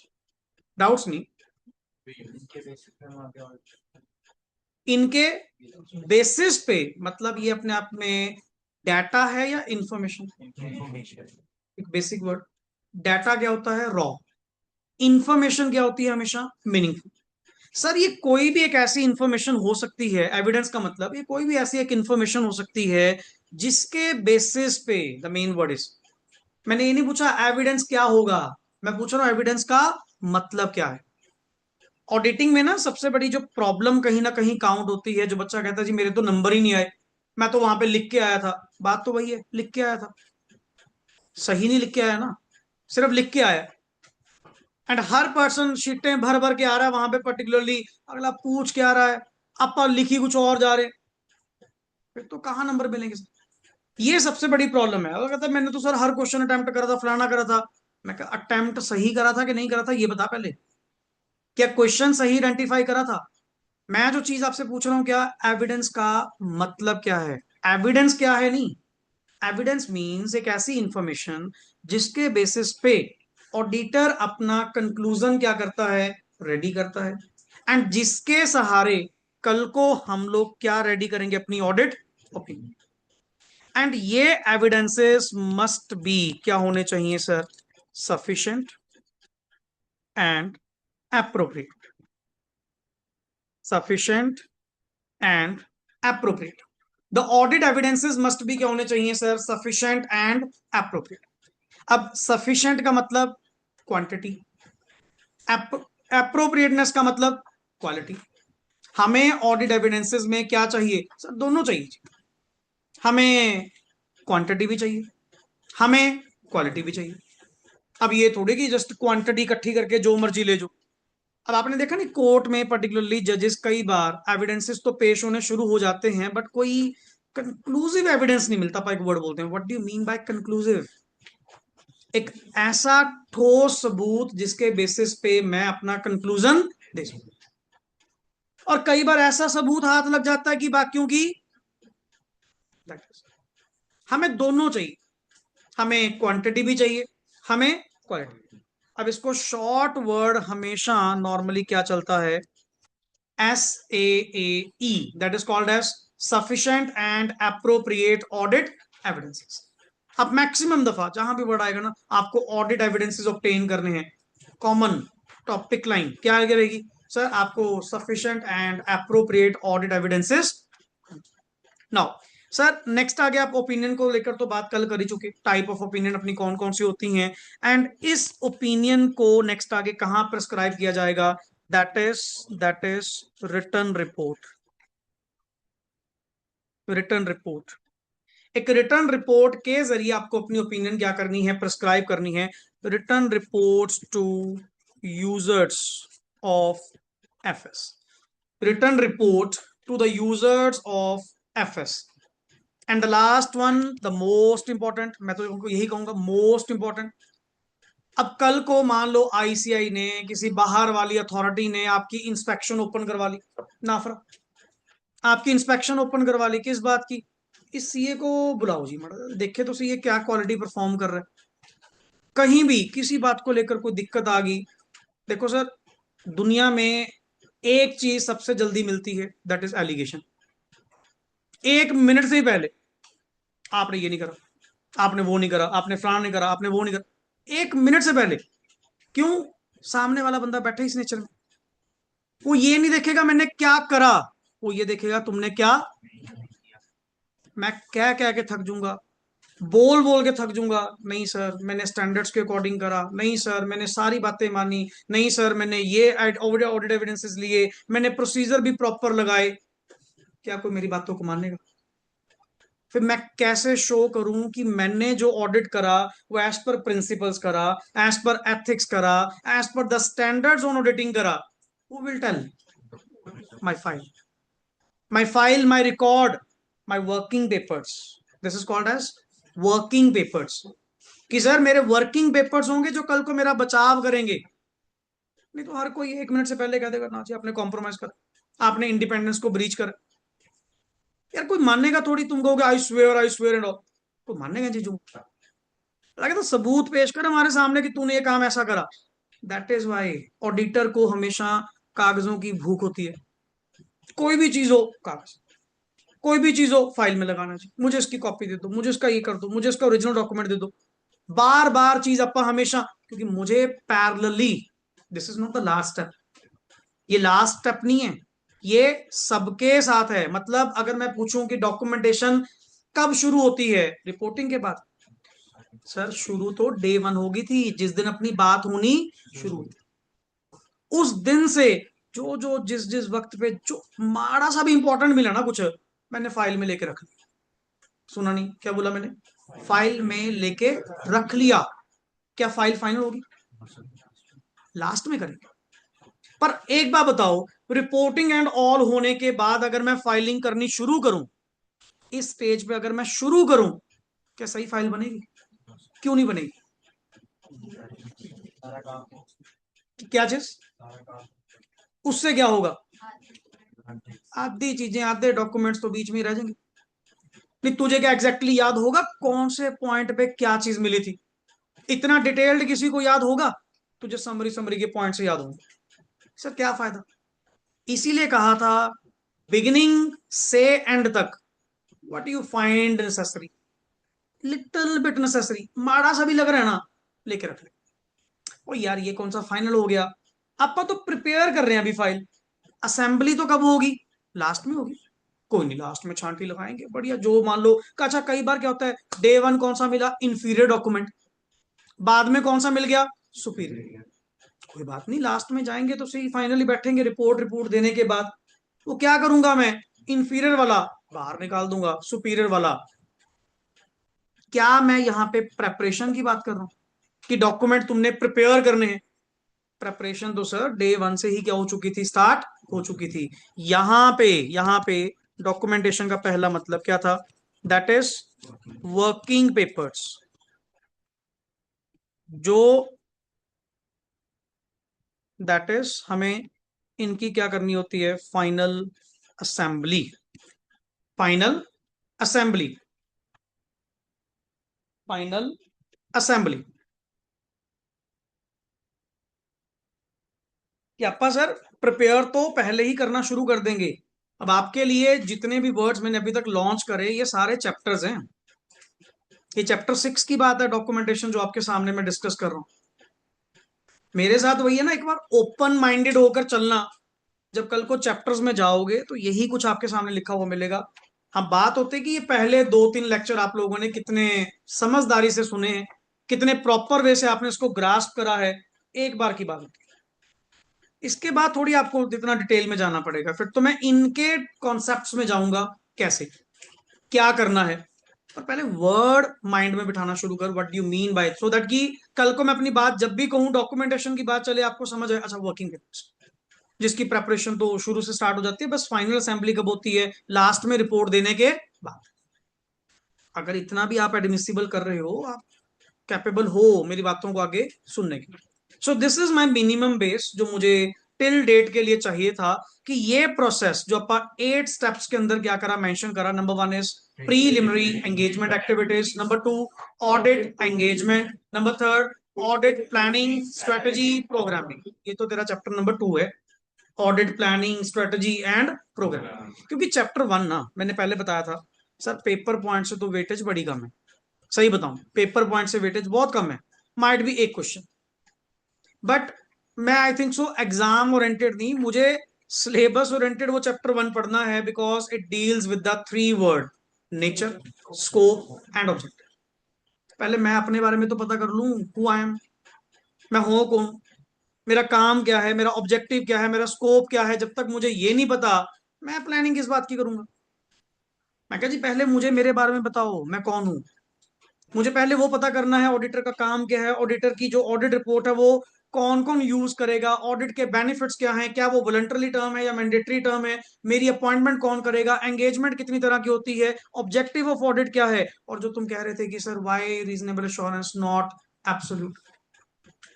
Speaker 1: डाउट्स नहीं। इनके बेसिस पे मतलब ये अपने आप में डाटा है या इंफॉर्मेशन? एक बेसिक वर्ड। डाटा क्या होता है, रॉ। इंफॉर्मेशन क्या होती है, हमेशा मीनिंगफुल। सर ये कोई भी एक ऐसी इंफॉर्मेशन हो सकती है, एविडेंस का मतलब ये कोई भी ऐसी एक इंफॉर्मेशन हो सकती है जिसके बेसिस पे, द मेन वर्ड इज, मैंने ये नहीं पूछा एविडेंस क्या होगा, मैं पूछ रहा हूं एविडेंस का मतलब क्या है। ऑडिटिंग में ना सबसे बड़ी जो प्रॉब्लम कहीं ना कहीं काउंट होती है, जो बच्चा कहता है जी मेरे तो नंबर ही नहीं आए, मैं तो वहां पे लिख के आया था। बात तो वही है, लिख के आया था, सही नहीं लिख के आया ना, सिर्फ लिख के आया। एंड हर पर्सन शीटें भर भर के आ रहा है वहां पे, पर्टिकुलरली अगला पूछ के आ रहा है, आप लिखी कुछ और जा रहे हैं, फिर तो कहाँ नंबर मिलेंगे सर? ये सबसे बड़ी प्रॉब्लम है। अगर कहता है मैंने तो सर हर क्वेश्चन अटेम्प्ट करा था, फलाना करा था, मैं कहा अटेम्प्ट सही करा था कि नहीं करा था ये बता पहले, क्या क्वेश्चन सही आइडेंटिफाई करा था? मैं जो चीज आपसे पूछ रहा हूं, क्या एविडेंस का मतलब क्या है? एविडेंस क्या है? नहीं, एविडेंस मीन्स एक ऐसी इंफॉर्मेशन जिसके बेसिस पे ऑडिटर अपना कंक्लूजन क्या करता है, रेडी करता है, एंड जिसके सहारे कल को हम लोग क्या रेडी करेंगे, अपनी ऑडिट ओपिनियन। एंड ये एविडेंसेस मस्ट बी क्या होने चाहिए sir? Sufficient and appropriate. Sufficient and appropriate. The audit evidences must be क्या होने चाहिए सर? Sufficient and appropriate. अब सफिशिएंट का मतलब क्वांटिटी, एप्रोप्रिएटनेस का मतलब क्वालिटी। हमें ऑडिट एविडेंसेस में क्या चाहिए सर? दोनों चाहिए। हमें क्वांटिटी भी चाहिए, हमें क्वालिटी भी चाहिए। अब ये थोड़ी कि जस्ट क्वांटिटी इकट्ठी करके जो मर्जी ले जाओ। अब आपने देखा नहीं, कोर्ट में पर्टिकुलरली जजेस कई बार एविडेंसेस तो पेश होने शुरू हो जाते हैं, बट कोई कंक्लूसिव एविडेंस नहीं मिलता। एक वर्ड बोलते हैं, what do you mean bye conclusive? एक ऐसा ठोस सबूत जिसके बेसिस पे मैं अपना कंक्लूजन दे सकूं। और कई बार ऐसा सबूत हाथ लग जाता है कि बाकियों की, हमें दोनों चाहिए, हमें क्वांटिटी भी चाहिए, हमें क्वालिटी। अब इसको शॉर्ट वर्ड हमेशा नॉर्मली क्या चलता है? SAAE, that is called as sufficient and appropriate audit evidences। अब मैक्सिमम दफा जहां भी वर्ड आएगा ना, आपको ऑडिट एविडेंसेस ऑब्टेन करने हैं, कॉमन टॉपिक लाइन क्या रहेगी सर? आपको sufficient and appropriate audit evidences. Now sir next आ गया, आप ओपिनियन को लेकर तो बात कल कर ही चुके, टाइप ऑफ ओपिनियन अपनी कौन कौन सी होती हैं, एंड इस ओपिनियन को नेक्स्ट आगे कहां प्रेस्क्राइब किया जाएगा? That is return report. Return report, एक रिटर्न रिपोर्ट के जरिए आपको अपनी ओपिनियन क्या करनी है, प्रेस्क्राइब करनी है। Return reports to users of FS। Return report to the users of FS। And the last one, the most important, मैं तो उनको यही कहूंगा मोस्ट इंपॉर्टेंट। अब कल को मान लो ICI ने, किसी बाहर वाली अथॉरिटी ने आपकी इंस्पेक्शन ओपन करवा ली, नाफरा आपकी इंस्पेक्शन ओपन करवा ली, किस बात की? इस सीए को बुलाओ जी, मर्द देखे तो सीए क्या क्वालिटी परफॉर्म कर रहा है। कहीं भी किसी बात को लेकर कोई दिक्कत आ गई, देखो सर दुनिया में एक चीज सबसे जल्दी मिलती है, दैट इज एलिगेशन। एक मिनट से ही पहले, आपने ये नहीं करा, आपने वो नहीं करा, आपने फलाना नहीं करा, आपने वो नहीं करा, एक मिनट से पहले। क्यों? सामने वाला बंदा बैठा ही इस नेचर में, वो ये नहीं देखेगा मैंने क्या करा, वो ये देखेगा तुमने क्या। मैं कह कह के थक जाऊंगा, बोल बोल के थक जाऊंगा, नहीं सर मैंने स्टैंडर्ड्स के अकॉर्डिंग करा, नहीं सर मैंने सारी बातें मानी, नहीं सर मैंने ये ऑडिट एविडेंसेस लिए, मैंने प्रोसीजर भी प्रॉपर लगाए। क्या कोई मेरी बातों को मानेगा? फिर मैं कैसे शो करूं कि मैंने जो ऑडिट करा वो एज पर प्रिंसिपल्स करा, एज पर एथिक्स करा, as per the standards on auditing करा? Who will tell? My file, my file, my record, my working papers. This is called as working papers. कि सर मेरे working papers होंगे जो कल को मेरा बचाव करेंगे। नहीं तो हर कोई एक मिनट से पहले कह देगा ना जी आपने कॉम्प्रोमाइज कर, आपने इंडिपेंडेंस को ब्रीच कर। यार कोई मानेगा थोड़ी, तुम कहोगे आई स्वेयर एंड ऑल, कोई मानेगा जी? जो लगे तो सबूत पेश कर हमारे सामने कि तूने ये काम ऐसा करा। दैट इज वाई ऑडिटर को हमेशा कागजों की भूख होती है। कोई भी चीज हो कागज, कोई भी चीज हो फाइल में लगाना चाहिए, मुझे इसकी कॉपी दे दो, मुझे इसका ये कर दो, मुझे इसका ओरिजिनल डॉक्यूमेंट दे दो। बार बार चीज अपा हमेशा, क्योंकि मुझे parallelly, this is not the last step, ये लास्ट स्टेप नहीं है, ये सबके साथ है। मतलब अगर मैं पूछूं कि डॉक्यूमेंटेशन कब शुरू होती है? रिपोर्टिंग के बाद। सर शुरू तो डे 1 होगी थी, जिस दिन अपनी बात होनी शुरू हुई थी, उस दिन से जो जो जिस जिस वक्त पे जो माड़ा सा भी इंपॉर्टेंट मिला ना कुछ, मैंने फाइल में लेके रख लिया। सुना नहीं क्या बोला मैंने? फाइल में लेके रख लिया। क्या फाइल फाइनल होगी? लास्ट में करेंगे। पर एक बात बताओ, रिपोर्टिंग एंड ऑल होने के बाद अगर मैं फाइलिंग करनी शुरू करूं, इस स्टेज पे अगर मैं शुरू करूं, क्या सही फाइल बनेगी? क्यों नहीं बनेगी? क्या चीज? उससे क्या होगा? आधी चीजें, आधे डॉक्यूमेंट्स तो बीच में ही रह जाएंगे। नहीं, तुझे क्या एग्जैक्टली याद होगा कौन से पॉइंट पे क्या चीज मिली थी? इतना डिटेल्ड किसी को याद होगा? तुझे समरी समरी के पॉइंट से याद होंगे। सर क्या फायदा? इसीलिए कहा था बिगिनिंग से एंड तक what you find necessary, little bit necessary, माड़ा सा भी लग रहा है ना, लेके रख ले। ओ यार ये कौन सा फाइनल हो गया? अपन तो प्रिपेयर कर रहे हैं अभी फाइल। असेंबली तो कब होगी? लास्ट में होगी। कोई नहीं, लास्ट में छांटी लगाएंगे बढ़िया। जो मान लो, अच्छा कई बार क्या होता है, डे वन कौन सा मिला? Inferior document. बाद में कौन सा मिल गया? सुपीरियर। कोई बात नहीं, लास्ट में जाएंगे तो सही, फाइनली बैठेंगे रिपोर्ट रिपोर्ट देने के बाद। वो क्या करूंगा मैं? इंफीरियर वाला बाहर निकाल दूंगा, सुपीरियर वाला। क्या मैं यहाँ पे प्रेपरेशन की बात कर रहा हूँ कि डॉक्यूमेंट तुमने प्रिपेयर करने हैं? प्रेपरेशन तो सर डे वन से ही क्या हो चुकी थी? स्टार्ट हो चुकी थी। यहाँ पे डॉक्यूमेंटेशन का पहला मतलब क्या था? That is working papers. जो दैट इज हमें इनकी क्या करनी होती है? Final assembly. Final assembly. Final assembly. कि अपा सर प्रिपेयर तो पहले ही करना शुरू कर देंगे। अब आपके लिए जितने भी वर्ड्स मैंने अभी तक लॉन्च करे, ये सारे चैप्टर्स हैं। ये चैप्टर 6 की बात है, डॉक्यूमेंटेशन जो आपके सामने मैं डिस्कस कर रहा हूं। मेरे साथ वही है ना, एक बार ओपन माइंडेड होकर चलना। जब कल को चैप्टर्स में जाओगे तो यही कुछ आपके सामने लिखा हुआ मिलेगा। हाँ, बात होती है कि ये पहले 2-3 लेक्चर आप लोगों ने कितने समझदारी से सुने हैं, कितने प्रॉपर वे से आपने इसको ग्रास्प करा है, एक बार की बात होती है। इसके बाद थोड़ी आपको इतना डिटेल में जाना पड़ेगा, फिर तो मैं इनके कॉन्सेप्ट्स में जाऊंगा। कैसे, क्या करना है। पर पहले वर्ड माइंड में बिठाना शुरू कर, what do you mean bye, so that कि कल को मैं अपनी बात जब भी कहूं, डॉक्यूमेंटेशन की बात चले, आपको समझ आए अच्छा वर्किंग पेपर्स, जिसकी प्रेपरेशन तो शुरू से स्टार्ट हो जाती है। बस फाइनल असेंबली कब होती है? लास्ट में रिपोर्ट देने के बाद। अगर इतना भी आप एडमिसिबल कर रहे हो, आप कैपेबल हो मेरी बातों को आगे सुनने के। सो this is my minimum base जो मुझे टिल डेट के लिए चाहिए था, कि ये प्रोसेस जो अपन 8 स्टेप्स के अंदर क्या करा, मेंशन करा। Number 1 is preliminary engagement activities. Number 2 audit engagement. Number 3 audit planning strategy programming. ये तो तेरा चैप्टर नंबर 2 है, audit planning strategy and program. क्योंकि चैप्टर 1 ना, मैंने पहले बताया था सर, पेपर पॉइंट से तो वेटेज बड़ी कम है। सही बताऊं, पेपर पॉइंट से वेटेज बहुत कम है। माइट भी एक क्वेश्चन, बट मैं आई थिंक सो एग्जाम ओरिएंटेड नहीं, मुझे सिलेबस ओरिएंटेड वो चैप्टर 1 पढ़ना है, because it deals with the 3 word: nature, scope and objective. पहले मैं अपने बारे में तो पता कर लूं, हु आई एम, मैं हूं कौन, मेरा काम क्या है, मेरा ऑब्जेक्टिव क्या है, मेरा स्कोप क्या है। जब तक मुझे ये नहीं पता, मैं प्लानिंग किस बात की करूंगा? मैं कहा जी पहले मुझे मेरे बारे में बताओ, मैं कौन हूं। मुझे पहले वो पता करना है ऑडिटर का काम क्या है, ऑडिटर की जो ऑडिट रिपोर्ट है वो कौन कौन यूज करेगा, ऑडिट के बेनिफिट्स क्या हैं, क्या वो वॉलंटरी टर्म है या मैंडेटरी टर्म है, मेरी अपॉइंटमेंट कौन करेगा, एंगेजमेंट कितनी तरह की होती है, ऑब्जेक्टिव ऑफ ऑडिट क्या है। और जो तुम कह रहे थे कि sir why reasonable assurance not absolute,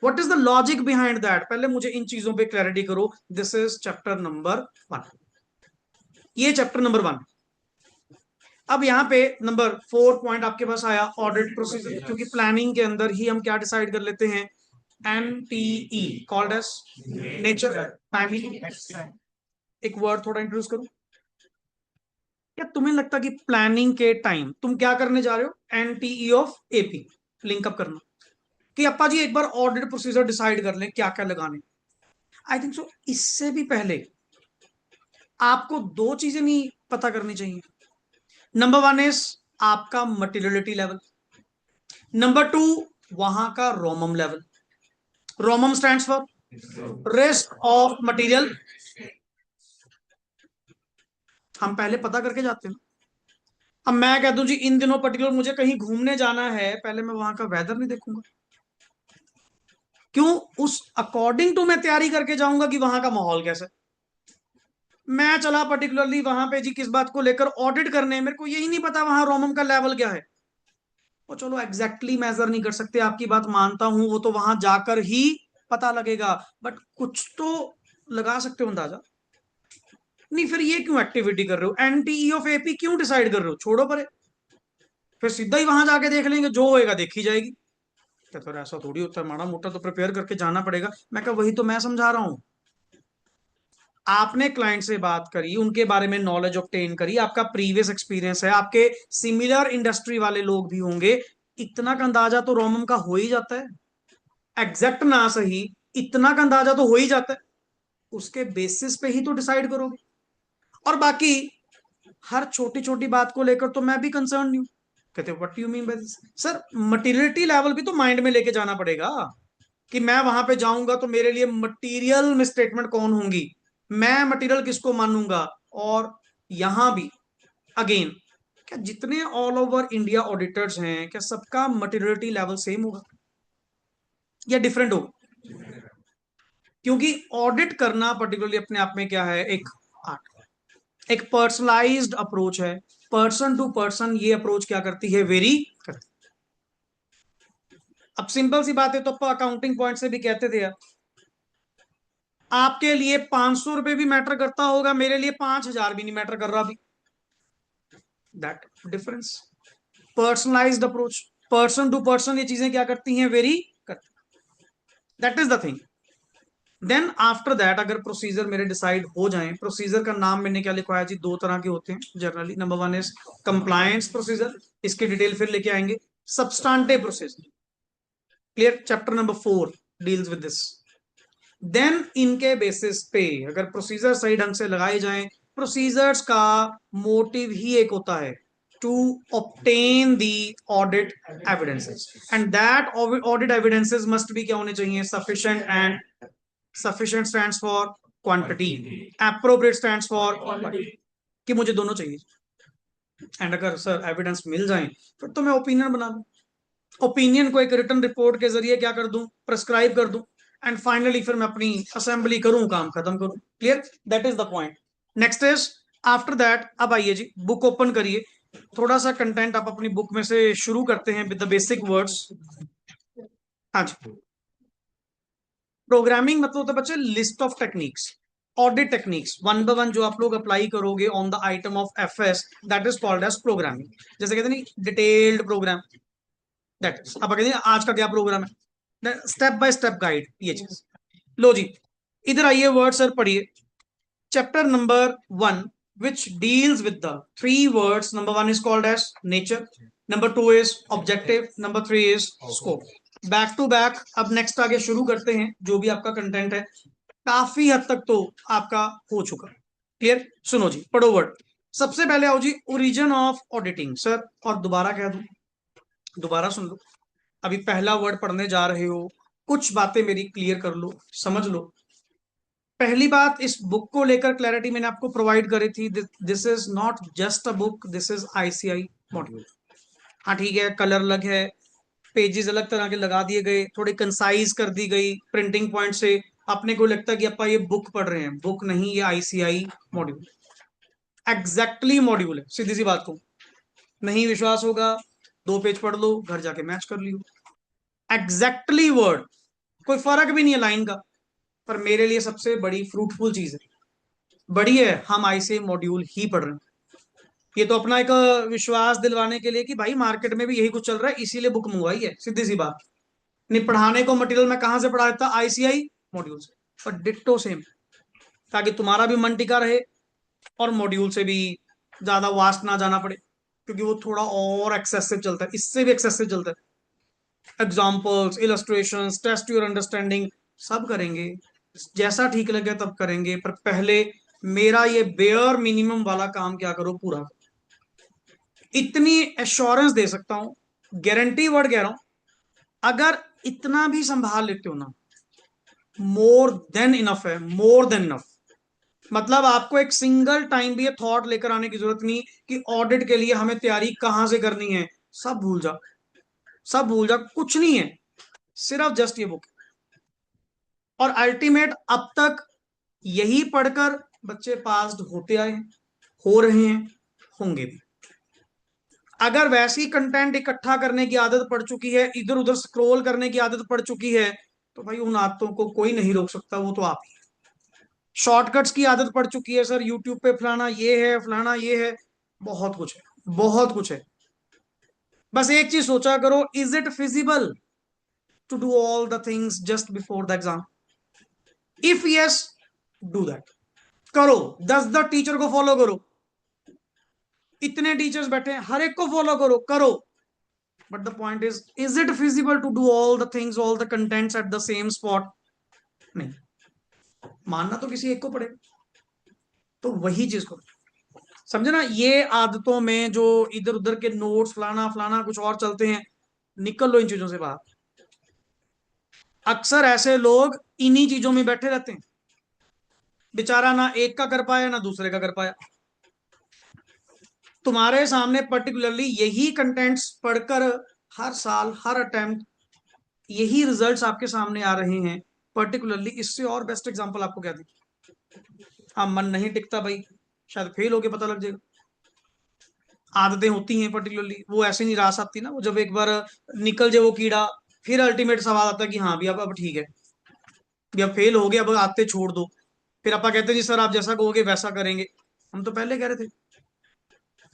Speaker 1: what is the logic behind that, पहले मुझे इन चीजों पे क्लैरिटी करो। This is chapter number 1। ये चैप्टर नंबर 1। अब यहाँ पे नंबर 4 पॉइंट आपके पास आया, ऑडिट प्रोसीजर। क्योंकि प्लानिंग के अंदर ही हम क्या डिसाइड कर लेते हैं? NTE, called as nature timing. एक वर्ड थोड़ा इंट्रोड्यूस करूं। क्या तुम्हें लगता कि प्लानिंग के टाइम तुम क्या करने जा रहे हो? NTE ऑफ AP लिंकअप करना, कि अप्पा जी एक बार ऑडिट प्रोसीजर डिसाइड कर लें क्या क्या लगाने। आई थिंक सो इससे भी पहले आपको दो चीजें नहीं पता करनी चाहिए। नंबर 1 इज आपका मटेरियलिटी लेवल। नंबर 2 वहां का रोमम level. रोमम stands for risk of material हम पहले पता करके जाते हैं। अब मैं कह दूं जी इन दिनों पर्टिकुलर मुझे कहीं घूमने जाना है, पहले मैं वहां का वेदर नहीं देखूंगा? क्यों? उस अकॉर्डिंग टू मैं तैयारी करके जाऊंगा कि वहां का माहौल कैसा है। मैं चला पर्टिकुलरली वहां पे जी किस बात को लेकर ऑडिट करने, मेरे को यही नहीं पता वहां रोमम का लेवल क्या है। वो चलो एग्जैक्टली मेजर नहीं कर सकते, आपकी बात मानता हूं, वो तो वहां जाकर ही पता लगेगा, बट कुछ तो लगा सकते हो अंदाजा। नहीं फिर ये क्यों एक्टिविटी कर रहे हो, एनटीई ऑफ एपी क्यों डिसाइड कर रहे हो, छोड़ो परे, फिर सीधा ही वहां जाके देख लेंगे, जो होएगा देखी जाएगी। तो फिर ऐसा थोड़ी होता है, माड़ा मोटा तो प्रिपेयर करके जाना पड़ेगा। मैं कहा वही तो मैं समझा रहा हूँ। आपने क्लाइंट से बात करी, उनके बारे में नॉलेज ऑब्टेन करी, आपका प्रीवियस एक्सपीरियंस है, आपके सिमिलर इंडस्ट्री वाले लोग भी होंगे, इतना का अंदाजा तो रोमम का हो ही जाता है। एग्जैक्ट ना सही, इतना का अंदाजा तो हो ही जाता है। उसके बेसिस पे ही तो डिसाइड करोगे। और बाकी हर छोटी छोटी बात को लेकर तो मैं भी कंसर्न नहीं हूं। कहते what you mean by this? Sir materiality level भी तो माइंड में लेके जाना पड़ेगा, कि मैं वहां पे जाऊंगा तो मेरे लिए मटेरियल में स्टेटमेंट कौन होंगी, मैं मटेरियल किसको मानूंगा। और यहां भी अगेन, क्या जितने ऑल ओवर इंडिया ऑडिटर्स हैं क्या सबका मटेरियलिटी लेवल सेम होगा या डिफरेंट होगा? क्योंकि ऑडिट करना पर्टिकुलरली अपने आप में क्या है, एक आर्ट, एक पर्सनलाइज्ड अप्रोच है। पर्सन टू पर्सन ये अप्रोच क्या करती है, वेरी करती है। अब सिंपल सी बात है, तो अकाउंटिंग पॉइंट से भी कहते थे यार, आपके लिए 500 रुपए भी मैटर करता होगा, मेरे लिए 5,000 भी नहीं मैटर कर रहा अभी। That difference, personalized approach, person to person ये चीजें क्या करती हैं, वेरी करती। That is the thing. Then after that अगर प्रोसीजर मेरे डिसाइड हो जाएं, प्रोसीजर का नाम मैंने क्या लिखवाया जी, दो तरह के होते हैं generally. Number one is compliance procedure, इसकी डिटेल फिर लेके आएंगे। Substantive procedure, clear, chapter number 4 deals with this. Then इनके बेसिस पे अगर प्रोसीजर सही ढंग से लगाए जाएं, प्रोसीजर्स का मोटिव ही एक होता है, to obtain the audit evidences, and that audit evidences must भी क्या होने चाहिए, sufficient. And sufficient stands for quantity, appropriate stands for quality, कि मुझे दोनों चाहिए। एंड अगर सर एविडेंस मिल जाए फिर तो मैं ओपिनियन बना लूं, ओपिनियन को एक रिटर्न रिपोर्ट के जरिए क्या कर दूं, प्रेस्क्राइब कर दूं, एंड फाइनली फिर मैं अपनी असेंबली करूं, काम खत्म करूं। Clear, that is the point. Next is after that, अब आइए जी बुक ओपन करिए, थोड़ा सा कंटेंट आप अपनी बुक में से शुरू करते हैं विद द बेसिक वर्ड्स। हाँ जी, प्रोग्रामिंग मतलब होता है बच्चे list of techniques, audit techniques one by one जो आप लोग अप्लाई करोगे on the item of FS, that is called as programming. जैसे कहते हैं नहीं डिटेल्ड प्रोग्राम, दैट इज, अब कहते हैं आज का क्या प्रोग्राम है, स्टेप बाय स्टेप गाइड, ये चीज। लो जी, इधर आइए, वर्ड सर पढ़िए। Chapter number 1 which deals with the three words. Number 1 is called as nature, number 2 is objective, number 3 is scope. Back to back अब नेक्स्ट आगे शुरू करते हैं, जो भी आपका कंटेंट है काफी हद तक तो आपका हो चुका। क्लियर, सुनो जी, पढ़ो वर्ड। सबसे पहले आओ जी, ओरिजिन ऑफ ऑडिटिंग। सर और दोबारा कह दूं, दोबारा सुन लो, अभी पहला वर्ड पढ़ने जा रहे हो, कुछ बातें मेरी क्लियर कर लो, समझ लो। पहली बात, इस बुक को लेकर क्लैरिटी मैंने आपको प्रोवाइड करी थी, this is not just a book, this is ICI module. हाँ ठीक है, कलर अलग है, पेजेस अलग तरह के लगा दिए गए, थोड़ी कंसाइज कर दी गई प्रिंटिंग पॉइंट से, अपने को लगता है कि अपा ये बुक पढ़ रहे हैं, बुक नहीं, ये आईसीआई मॉड्यूल, एग्जैक्टली मॉड्यूल है, सीधी सी बात को। नहीं विश्वास होगा, 2 पेज पढ़ लो, घर जाके मैच कर लियो, एग्जैक्टली वर्ड, कोई फर्क भी नहीं है लाइन का। पर मेरे लिए सबसे बड़ी फ्रूटफुल चीज है, बड़ी है, हम आईसीआई मॉड्यूल ही पढ़ रहे हैं। ये तो अपना एक विश्वास दिलवाने के लिए कि भाई मार्केट में भी यही कुछ चल रहा है, इसीलिए बुक मंगवाई है, सीधी सी बात। नहीं पढ़ाने को मटेरियल मैं कहां से पढ़ा देता, आईसीआई मॉड्यूल से, पर डिट्टो सेम, ताकि तुम्हारा भी मन टिका रहे और मॉड्यूल से भी ज्यादा वास्ट ना जाना पड़े, क्योंकि वो थोड़ा और एक्सेसिव चलता है, इससे भी एक्सेसिव चलता है। Examples, illustrations, test your understanding, सब करेंगे, जैसा ठीक लगे तब करेंगे, पर पहले मेरा ये बेयर मिनिमम वाला काम क्या करो, पूरा करो। इतनी एश्योरेंस दे सकता हूं, गारंटी वर्ड कह रहा हूं, अगर इतना भी संभाल लेते हो ना, मोर देन इनफ है, मोर देन इनफ। मतलब आपको एक सिंगल टाइम भी ये थॉट लेकर आने की जरूरत नहीं कि ऑडिट के लिए हमें तैयारी कहां से करनी है। सब भूल जा, सब भूल जा, कुछ नहीं है, सिर्फ जस्ट ये बुक। और अल्टीमेट अब तक यही पढ़कर बच्चे पास होते आए हैं, हो रहे हैं, होंगे भी। अगर वैसी कंटेंट इकट्ठा करने की आदत पड़ चुकी है, इधर उधर स्क्रॉल करने की आदत पड़ चुकी है, तो भाई उन आदतों को कोई नहीं रोक सकता, वो तो आप ही। शॉर्टकट्स की आदत पड़ चुकी है सर, यूट्यूब पे फलाना ये है, फलाना ये है, बहुत कुछ है, बहुत कुछ है। बस एक चीज सोचा करो, is it feasible to do all the things just before the exam? If yes, do that. करो, 10 टीचर को फॉलो करो, इतने टीचर्स बैठे हैं, हर एक को फॉलो करो, करो। But the point is it feasible to do all the things, all the contents at the same spot? नहीं। मानना तो किसी एक को पड़ेगा। तो वही चीज को समझे ना, ये आदतों में जो इधर उधर के नोट्स फलाना फलाना कुछ और चलते हैं, निकल लो इन चीजों से बाहर। अक्सर ऐसे लोग इन्हीं चीजों में बैठे रहते हैं, बेचारा ना एक का कर पाया ना दूसरे का कर पाया। तुम्हारे सामने पर्टिकुलरली यही कंटेंट्स पढ़कर हर साल हर अटेम्प्ट यही रिजल्ट्स आपके सामने आ रहे हैं। पर्टिकुलरली इससे और बेस्ट एग्जांपल आपको क्या दी? हाँ, मन नहीं टिकता भाई, शायद फेल होके पता लग जाएगा। आदतें होती हैं पर्टिकुलरली, वो ऐसे नहीं रास आती ना, वो जब एक बार निकल जाए वो कीड़ा, फिर अल्टीमेट सवाल आता है कि हाँ भी अब ठीक है, भी अब फेल हो गया, अब आते छोड़ दो। फिर आपा कहते हैं जी सर आप जैसा कहोगे वैसा करेंगे। हम तो पहले कह रहे थे,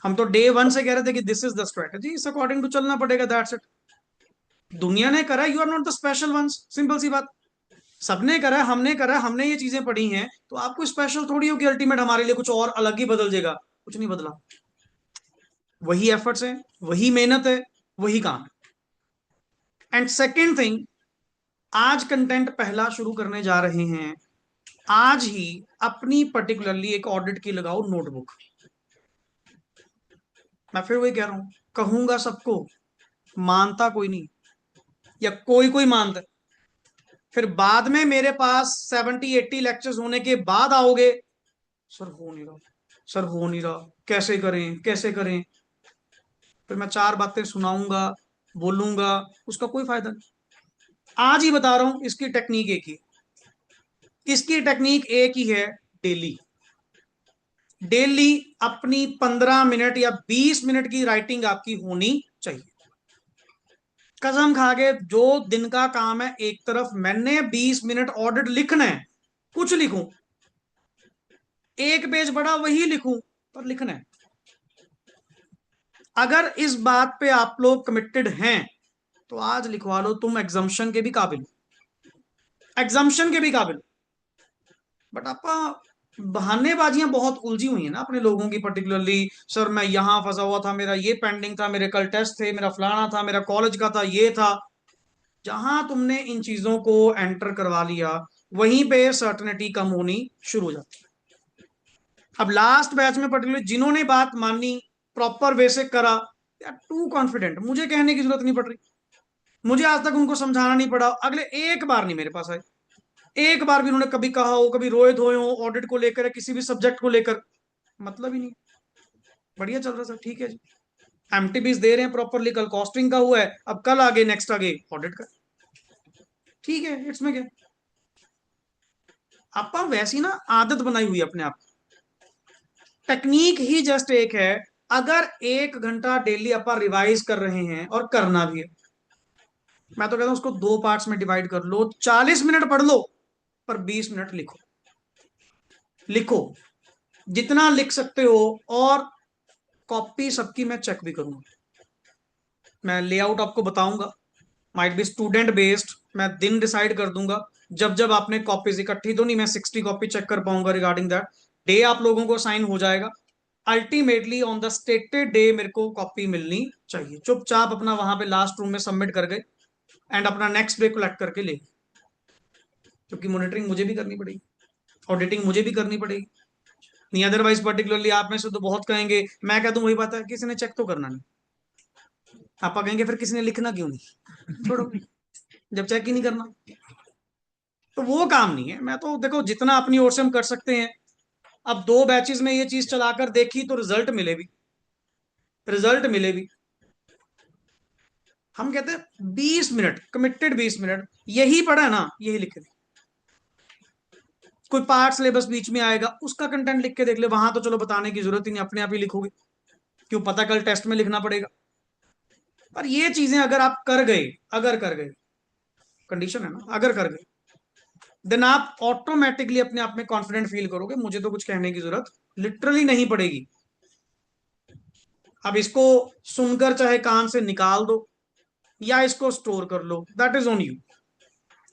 Speaker 1: हम तो डे वन से कह रहे थे कि दिस इज द स्ट्रेटेजी, इस अकॉर्डिंग टू चलना पड़ेगा, दैट्स इट। दुनिया ने करा, you are not the special ones, simple सी बात। सबने करा, हमने करा, हमने ये चीजें पढ़ी हैं, तो आपको स्पेशल थोड़ी हो कि अल्टीमेट हमारे लिए कुछ और अलग ही बदल जाएगा। कुछ नहीं बदला, वही एफर्ट्स है, वही मेहनत है, वही काम है। एंड सेकेंड थिंग, आज कंटेंट पहला शुरू करने जा रहे हैं, आज ही अपनी पर्टिकुलरली एक ऑडिट की लगाओ नोटबुक। मैं फिर वही कह रहा हूं, कहूंगा सबको, मानता कोई नहीं, या कोई कोई मानता है। फिर बाद में मेरे पास 70-80 लेक्चर्स होने के बाद आओगे, सर हो नहीं रहा, सर हो नहीं रहा, कैसे करें कैसे करें। फिर मैं चार बातें सुनाऊंगा, बोलूंगा, उसका कोई फायदा नहीं। आज ही बता रहा हूं, इसकी टेक्निक एक ही, इसकी टेक्निक एक ही है। डेली, डेली अपनी 15 मिनट या 20 मिनट की राइटिंग आपकी होनी चाहिए। कसम खा के, जो दिन का काम है एक तरफ, मैंने 20 मिनट ऑडिट लिखना है, कुछ लिखूं, एक पेज बड़ा वही लिखूं, पर लिखना है। अगर इस बात पे आप लोग कमिटेड हैं, तो आज लिखवा लो, तुम एग्जाम्शन के भी काबिल, एग्जाम्शन के भी काबिल। बट आपा बहानेबाजियां बहुत उलझी हुई है ना अपने लोगों की, पर्टिकुलरली सर मैं यहां फंसा हुआ था, मेरा ये पेंडिंग था, मेरे कल टेस्ट थे, मेरा फलाना था, मेरा कॉलेज का था, ये था। जहां तुमने इन चीजों को एंटर करवा लिया, वहीं पे सर्टनिटी कम होनी शुरू हो जाती है। अब लास्ट बैच में पर्टिकुलरली जिन्होंने बात मानी, प्रॉपर वे से करा, टू कॉन्फिडेंट, मुझे कहने की जरूरत नहीं पड़ रही, मुझे आज तक उनको समझाना नहीं पड़ा, अगले एक बार नहीं मेरे पास आए, एक बार भी उन्होंने कभी कहा हो, कभी रोए धोए हो ऑडिट को लेकर या किसी भी सब्जेक्ट को लेकर, मतलब ही नहीं। बढ़िया चल रहा सर, ठीक है जी, एमटीबीज दे रहे हैं प्रॉपरली, कल कॉस्टिंग का हुआ है, अब कल आगे नेक्स्ट आगे ऑडिट का, ठीक है, इट्स में क्या। आपा वैसी ना आदत बनाई हुई है अपने आप। टेक्निक ही जस्ट एक है, अगर 1 घंटा डेली अपा रिवाइज कर रहे हैं, और करना भी है, मैं तो कहता हूं उसको 2 पार्ट्स में डिवाइड कर लो, 40 मिनट पढ़ लो, पर 20 मिनट लिखो, लिखो जितना लिख सकते हो। और कॉपी सबकी मैं चेक भी करूंगा, मैं लेआउट आपको बताऊंगा, माइट बी स्टूडेंट बेस्ड, मैं दिन डिसाइड कर दूंगा, जब जब आपने कॉपीज इकट्ठी, तो नहीं मैं 60 कॉपी चेक कर पाऊंगा रिगार्डिंग दैट डे, आप लोगों को साइन हो जाएगा। Ultimately on the stated day मेरे को कॉपी मिलनी चाहिए, चुपचाप अपना वहां पे लास्ट रूम में सबमिट कर गए, एंड अपना नेक्स्ट डे कलेक्ट करके ले, क्योंकि मॉनिटरिंग मुझे भी करनी पड़ेगी, ऑडिटिंग मुझे भी करनी पड़ेगी। नहीं अदरवाइज पर्टिकुलरली आप में से तो बहुत कहेंगे, मैं कह दूं वही बात है, किसी ने चेक तो करना नहीं, आप कहेंगे फिर किसी ने लिखना क्यों नहीं, छोड़ो, जब चेक ही नहीं करना, तो वो काम नहीं है। मैं तो देखो जितना अपनी ओर से हम कर सकते हैं, अब 2 बैचेस में ये चीज चलाकर देखी तो रिजल्ट मिले भी, रिजल्ट मिले भी। हम कहते हैं 20 मिनट कमिटेड, 20 मिनट, यही पढ़ा है ना, यही लिखे थे। कोई पार्ट सिलेबस बीच में आएगा, उसका कंटेंट लिख के देख ले, वहां तो चलो बताने की जरूरत ही नहीं, अपने आप ही लिखोगे, क्यों पता कल टेस्ट में लिखना पड़ेगा। पर ये चीजें अगर आप कर गए, अगर कर गए, कंडीशन है ना, अगर कर गए, देन आप ऑटोमेटिकली अपने आप में कॉन्फिडेंट फील करोगे, मुझे तो कुछ कहने की जरूरत लिटरली नहीं पड़ेगी। अब इसको सुनकर चाहे कान से निकाल दो या इसको स्टोर कर लो, दैट इज ऑन यू,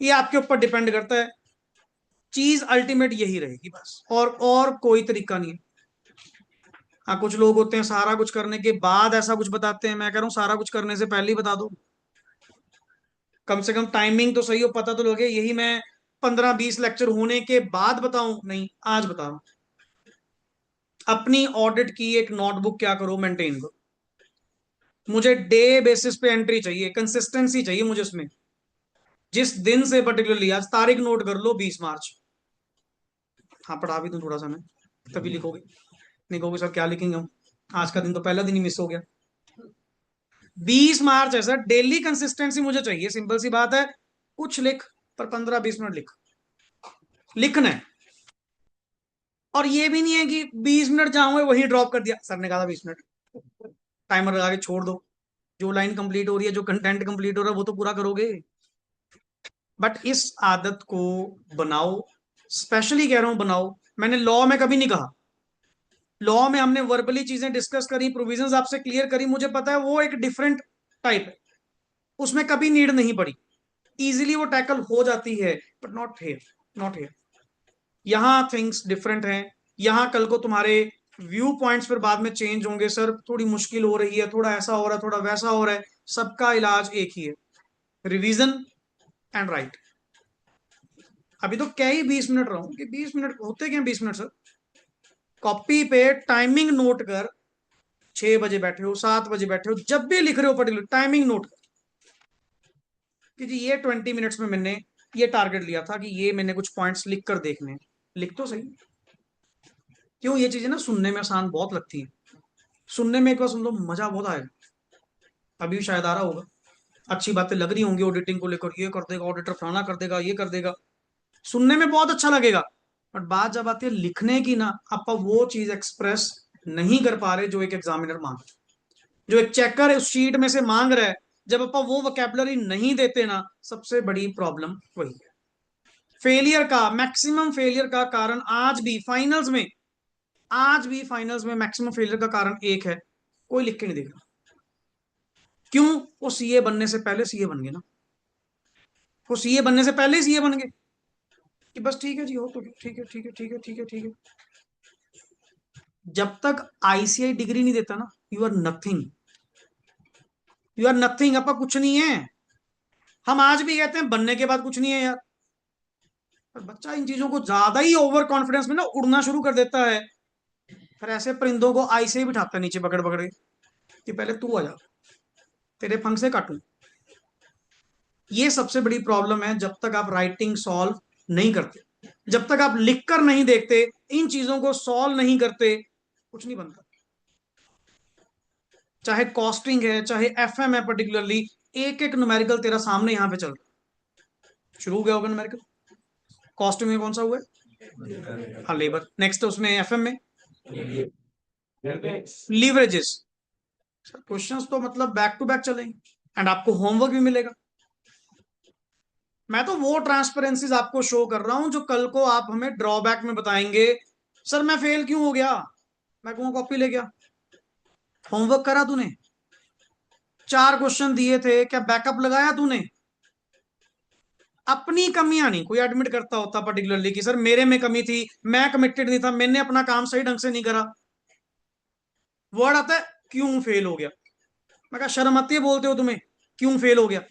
Speaker 1: ये आपके ऊपर डिपेंड करता है। चीज अल्टीमेट यही रहेगी बस, और कोई तरीका नहीं है। हाँ, कुछ लोग होते हैं सारा कुछ करने के बाद ऐसा कुछ बताते हैं, मैं कह रहा हूँ सारा कुछ करने से पहले ही बता दो, कम से कम टाइमिंग तो सही हो, पता तो लगे। यही मैं 15-20 लेक्चर होने के बाद बताऊं, नहीं, आज बता रहा हूं। अपनी ऑडिट की एक नोटबुक क्या करो, मेंटेन करो। मुझे डे बेसिस पे एंट्री चाहिए, कंसिस्टेंसी चाहिए मुझे उसमें। जिस दिन से पर्टिकुलरली, आज तारीख नोट कर लो, 20 मार्च। हाँ, पढ़ा भी दूं थोड़ा सा मैं, तभी लिखोगे, नहीं कहोगे सर क्या लिखेंगे हम, आज का दिन तो पहला दिन ही मिस हो गया। 20 मार्च है सर, डेली कंसिस्टेंसी मुझे चाहिए, सिंपल सी बात है। कुछ लिख, पर 15-20 मिनट लिख, लिखना है। और ये भी नहीं है कि 20 मिनट जाऊंगे वही ड्रॉप कर दिया, सर ने कहा था 20 मिनट, टाइमर लगा के छोड़ दो। जो लाइन कंप्लीट हो रही है, जो कंटेंट कंप्लीट हो रहा है, वो तो पूरा करोगे। बट इस आदत को बनाओ, स्पेशली कह रहा हूं बनाओ। मैंने लॉ में कभी नहीं कहा, लॉ में हमने वर्बली चीजें डिस्कस करी, प्रोविजंस आपसे क्लियर करी, मुझे पता है वो एक डिफरेंट टाइप है, उसमें कभी नीड नहीं पड़ी, इजीली वो टैकल हो जाती है, but not here, not here. यहां थिंग्स डिफरेंट हैं। यहां कल को तुम्हारे व्यू पॉइंट्स फिर बाद में चेंज होंगे, सर थोड़ी मुश्किल हो रही है, थोड़ा ऐसा हो रहा है, थोड़ा वैसा हो रहा है। सबका इलाज एक ही है, रिवीजन एंड राइट। अभी तो क्या ही 20 मिनट रहा हूं कि 20 मिनट होते क्या, 20 मिनट सर। कॉपी पे टाइमिंग नोट कर, 6 बजे बैठे हो, 7 बजे बैठे हो, जब भी लिख रहे हो पर्टिकुलर टाइमिंग नोट कर कि जी ये 20 मिनट्स में मैंने ये टारगेट लिया था कि ये मैंने कुछ पॉइंट्स लिख कर देखने हैं। लिख तो सही। क्यों, ये चीजें ना सुनने में आसान बहुत लगती है, सुनने में एक बार सुन लो मजा बहुत आएगा। अभी भी शायद आ रहा होगा, अच्छी बातें लग रही होंगी ऑडिटिंग को लेकर, ये कर देगा ऑडिटर, फलाना कर देगा, ये कर देगा, सुनने में बहुत अच्छा लगेगा। बट बात जब आती है लिखने की ना, आप वो चीज एक्सप्रेस नहीं कर पा रहे जो एक एग्जामिनर मांग, जो एक चेकर उस शीट में से मांग रहा है, जब आप वो वोकेबलरी नहीं देते ना, सबसे बड़ी प्रॉब्लम वही है। फेलियर का, मैक्सिमम फेलियर का कारण आज भी फाइनल्स में, आज भी फाइनल्स में मैक्सिमम फेलियर का कारण एक है, कोई लिख के नहीं देगा। क्यों, वो सीए बनने से पहले सीए बन गए ना, वो सीए बनने से पहले ही सीए बन गए कि बस ठीक है जी, हो तो ठीक है, ठीक है, ठीक है, ठीक है, ठीक है। जब तक आईसीआई डिग्री नहीं देता ना, you are nothing, you are nothing, आपका कुछ नहीं है। हम आज भी कहते हैं बनने के बाद कुछ नहीं है यार, पर बच्चा इन चीजों को ज्यादा ही ओवर कॉन्फिडेंस में ना उड़ना शुरू कर देता है। फिर ऐसे परिंदों को आई से ही बिठाता है नीचे पकड़ पकड़ के कि पहले तू आ जा, तेरे फंग से काटूं। ये सबसे बड़ी प्रॉब्लम है, जब तक आप राइटिंग सॉल्व नहीं करते, जब तक आप लिखकर नहीं देखते, इन चीजों को सॉल्व नहीं करते, कुछ नहीं बनता। चाहे कॉस्टिंग है, चाहे एफएम है पर्टिकुलरली, एक एक न्यूमेरिकल तेरा सामने यहां पे चल रहा है। शुरू हो गया होगा न्यूमेरिकल, कॉस्टिंग में कौन सा हुआ है, हाँ लेबर, नेक्स्ट उसमें एफएम में लीवरेजेस। क्वेश्चंस तो मतलब बैक टू बैक चलेंगे, एंड आपको होमवर्क भी मिलेगा। मैं तो वो ट्रांसपेरेंसीज आपको शो कर रहा हूं जो कल को आप हमें ड्रॉबैक में बताएंगे, सर मैं फेल क्यों हो गया, मैं कहूँ कॉपी ले गया, होमवर्क करा तूने, 4 क्वेश्चन दिए थे, क्या बैकअप लगाया तूने। अपनी कमियां नहीं कोई एडमिट करता होता पर्टिकुलरली कि सर मेरे में कमी थी, मैं कमिटेड नहीं था, मैंने अपना काम सही ढंग से नहीं करा। वर्ड आता है क्यों फेल हो गया, मैं कहा शर्म आती है बोलते हो तुम्हें, क्यों फेल हो गया।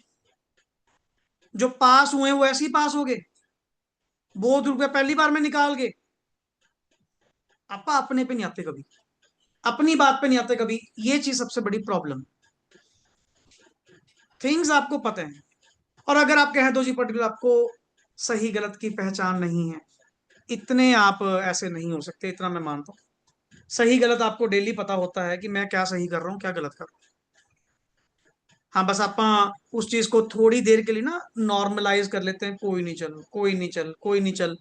Speaker 1: जो पास हुए वो ऐसे ही पास हो गए, ₹2 पहली बार में निकाल गए। आपा अपने पे नहीं आते कभी, अपनी बात पे नहीं आते कभी, ये चीज सबसे बड़ी प्रॉब्लम। थिंग्स आपको पता है, और अगर आप कह दो जी पर्टिकुलर आपको सही गलत की पहचान नहीं है, इतने आप ऐसे नहीं हो सकते, इतना मैं मानता हूँ। सही गलत आपको डेली पता होता है कि मैं क्या सही कर रहा हूँ क्या गलत कर रहा हूँ। हाँ, बस आप उस चीज को थोड़ी देर के लिए ना नॉर्मलाइज कर लेते हैं, कोई नहीं चल, कोई नहीं चल, कोई नहीं चल।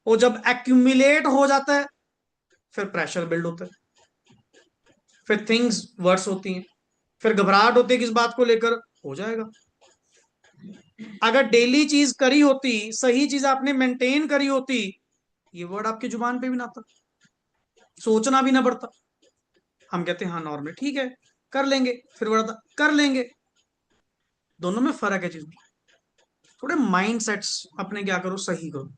Speaker 1: वो जब एक्यूमुलेट हो जाता है, फिर प्रेशर बिल्ड होता है, फिर थिंग्स वर्स होती हैं, फिर घबराहट होती है किस बात को लेकर। हो जाएगा। अगर डेली चीज करी होती, सही चीज आपने मेंटेन करी होती, ये वर्ड आपकी जुबान पे भी ना आता, सोचना भी ना पड़ता। हम कहते हैं हाँ नॉर्मल ठीक है, कर लेंगे, फिर वर्ड आता कर लेंगे। दोनों में फर्क है चीज में। थोड़े माइंड सेट्स अपने क्या करो, सही करो।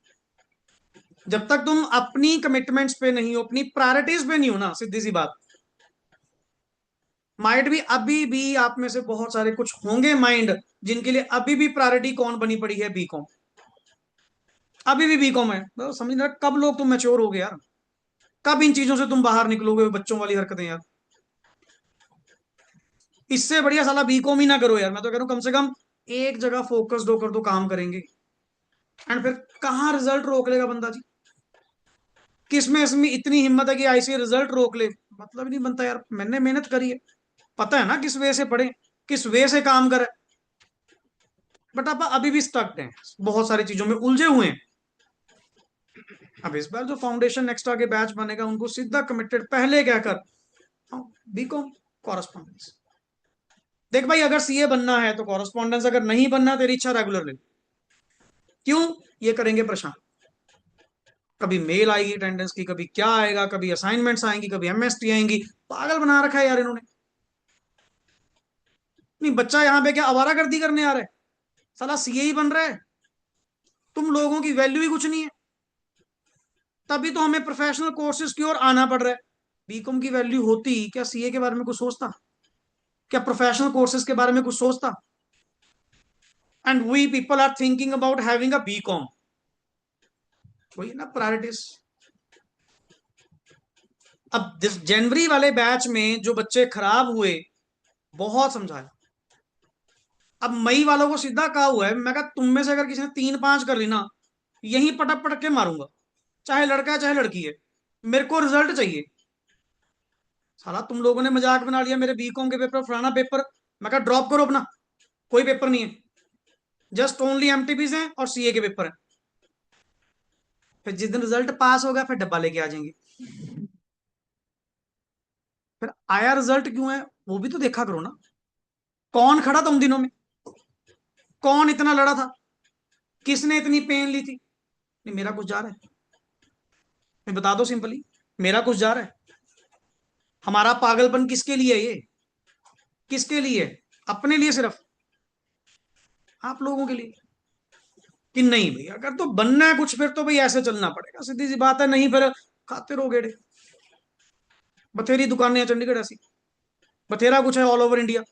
Speaker 1: जब तक तुम अपनी कमिटमेंट्स पे नहीं हो, अपनी प्रायोरिटीज पे नहीं हो ना, सीधी सी बात। माइंड भी अभी भी आप में से बहुत सारे कुछ होंगे माइंड जिनके लिए अभी भी प्रायोरिटी कौन बनी पड़ी है, बीकॉम। अभी भी बीकॉम है तो समझ रहा, कब लोग तुम मैच्योर हो गए यार, कब इन चीजों से तुम बाहर निकलोगे, बच्चों वाली हरकतें यार। इससे बढ़िया साला बीकॉम ही ना करो यार, मैं तो कह रहा हूँ कम से कम एक जगह फोकस्ड होकर तो काम करेंगे। एंड फिर कहाँ रिजल्ट रोक लेगा बंदा जी। किस में इसमें इतनी हिम्मत है कि ऐसे रिजल्ट रोक ले, मतलब ही नहीं बनता यार। मैंने मेहनत करी है, पता है ना किस वे से पढ़े, किस वे से काम करे। बट आप अभी भी स्टक हैं, बहुत सारी चीजों में उलझे हुए हैं। अब इस बार जो फाउंडेशन नेक्स्ट आगे बैच बनेगा, उनको सीधा कमिटेड पहले क्या कर, बीकॉम कॉरेस्पॉन्डेंस। देख भाई, अगर सीए बनना है तो कॉरेस्पॉन्डेंस, अगर नहीं बनना तेरी इच्छा रेगुलर ले। क्यों? ये करेंगे परेशान। कभी मेल आएगी अटेंडेंस की, कभी क्या आएगा, कभी असाइनमेंट्स आएंगी, कभी एमएसटी आएंगी। पागल बना रखा है यार इन्होंने। नहीं, बच्चा यहाँ पे क्या आवारागर्दी करने आ रहा है? साला सीए ही बन रहा है। तुम लोगों की वैल्यू ही कुछ नहीं है, तभी तो हमें प्रोफेशनल कोर्सेज की ओर आना पड़ रहा है। बीकॉम की वैल्यू होती, क्या सीए के बारे में कुछ सोचता? क्या प्रोफेशनल कोर्सेज के बारे में कुछ सोचता? And we people are thinking about having a BCom. वही ना प्रायोरिटीज। अब दिस जनवरी वाले बैच में जो बच्चे खराब हुए, बहुत समझाया। अब मई वालों को सीधा कहा हुआ है, मैं कहा तुम में से अगर किसी ने 3-5 कर ली ना, यही पटक पटक के मारूंगा, चाहे लड़का है चाहे लड़की है। मेरे को रिजल्ट चाहिए। साला तुम लोगों ने मजाक बना लिया मेरे बीकॉम के पेपर, फलाना पेपर। मैं कहा ड्रॉप करो अपना, कोई पेपर नहीं है, जस्ट ओनली एमटीबीज हैं और सीए के पेपर हैं। फिर जिस दिन रिजल्ट पास होगा फिर डब्बा लेके आ जाएंगे। फिर आया रिजल्ट क्यों है, वो भी तो देखा करो ना। कौन खड़ा था उन दिनों में, कौन इतना लड़ा था, किसने इतनी पेन ली थी? नहीं, मेरा कुछ जा रहा है, मैं बता दो सिंपली, मेरा कुछ जा रहा है। हमारा पागलपन किसके लिए है ये? किसके लिए? अपने लिए सिर्फ? आप लोगों के लिए? कि नहीं भाई, अगर तो बनना है कुछ, फिर तो भाई ऐसे चलना पड़ेगा, सीधी सी बात है। नहीं फिर खाते रहो गेड़े। बथेरी दुकानें हैं चंडीगढ़ ऐसी, बथेरा कुछ है ऑल ओवर इंडिया।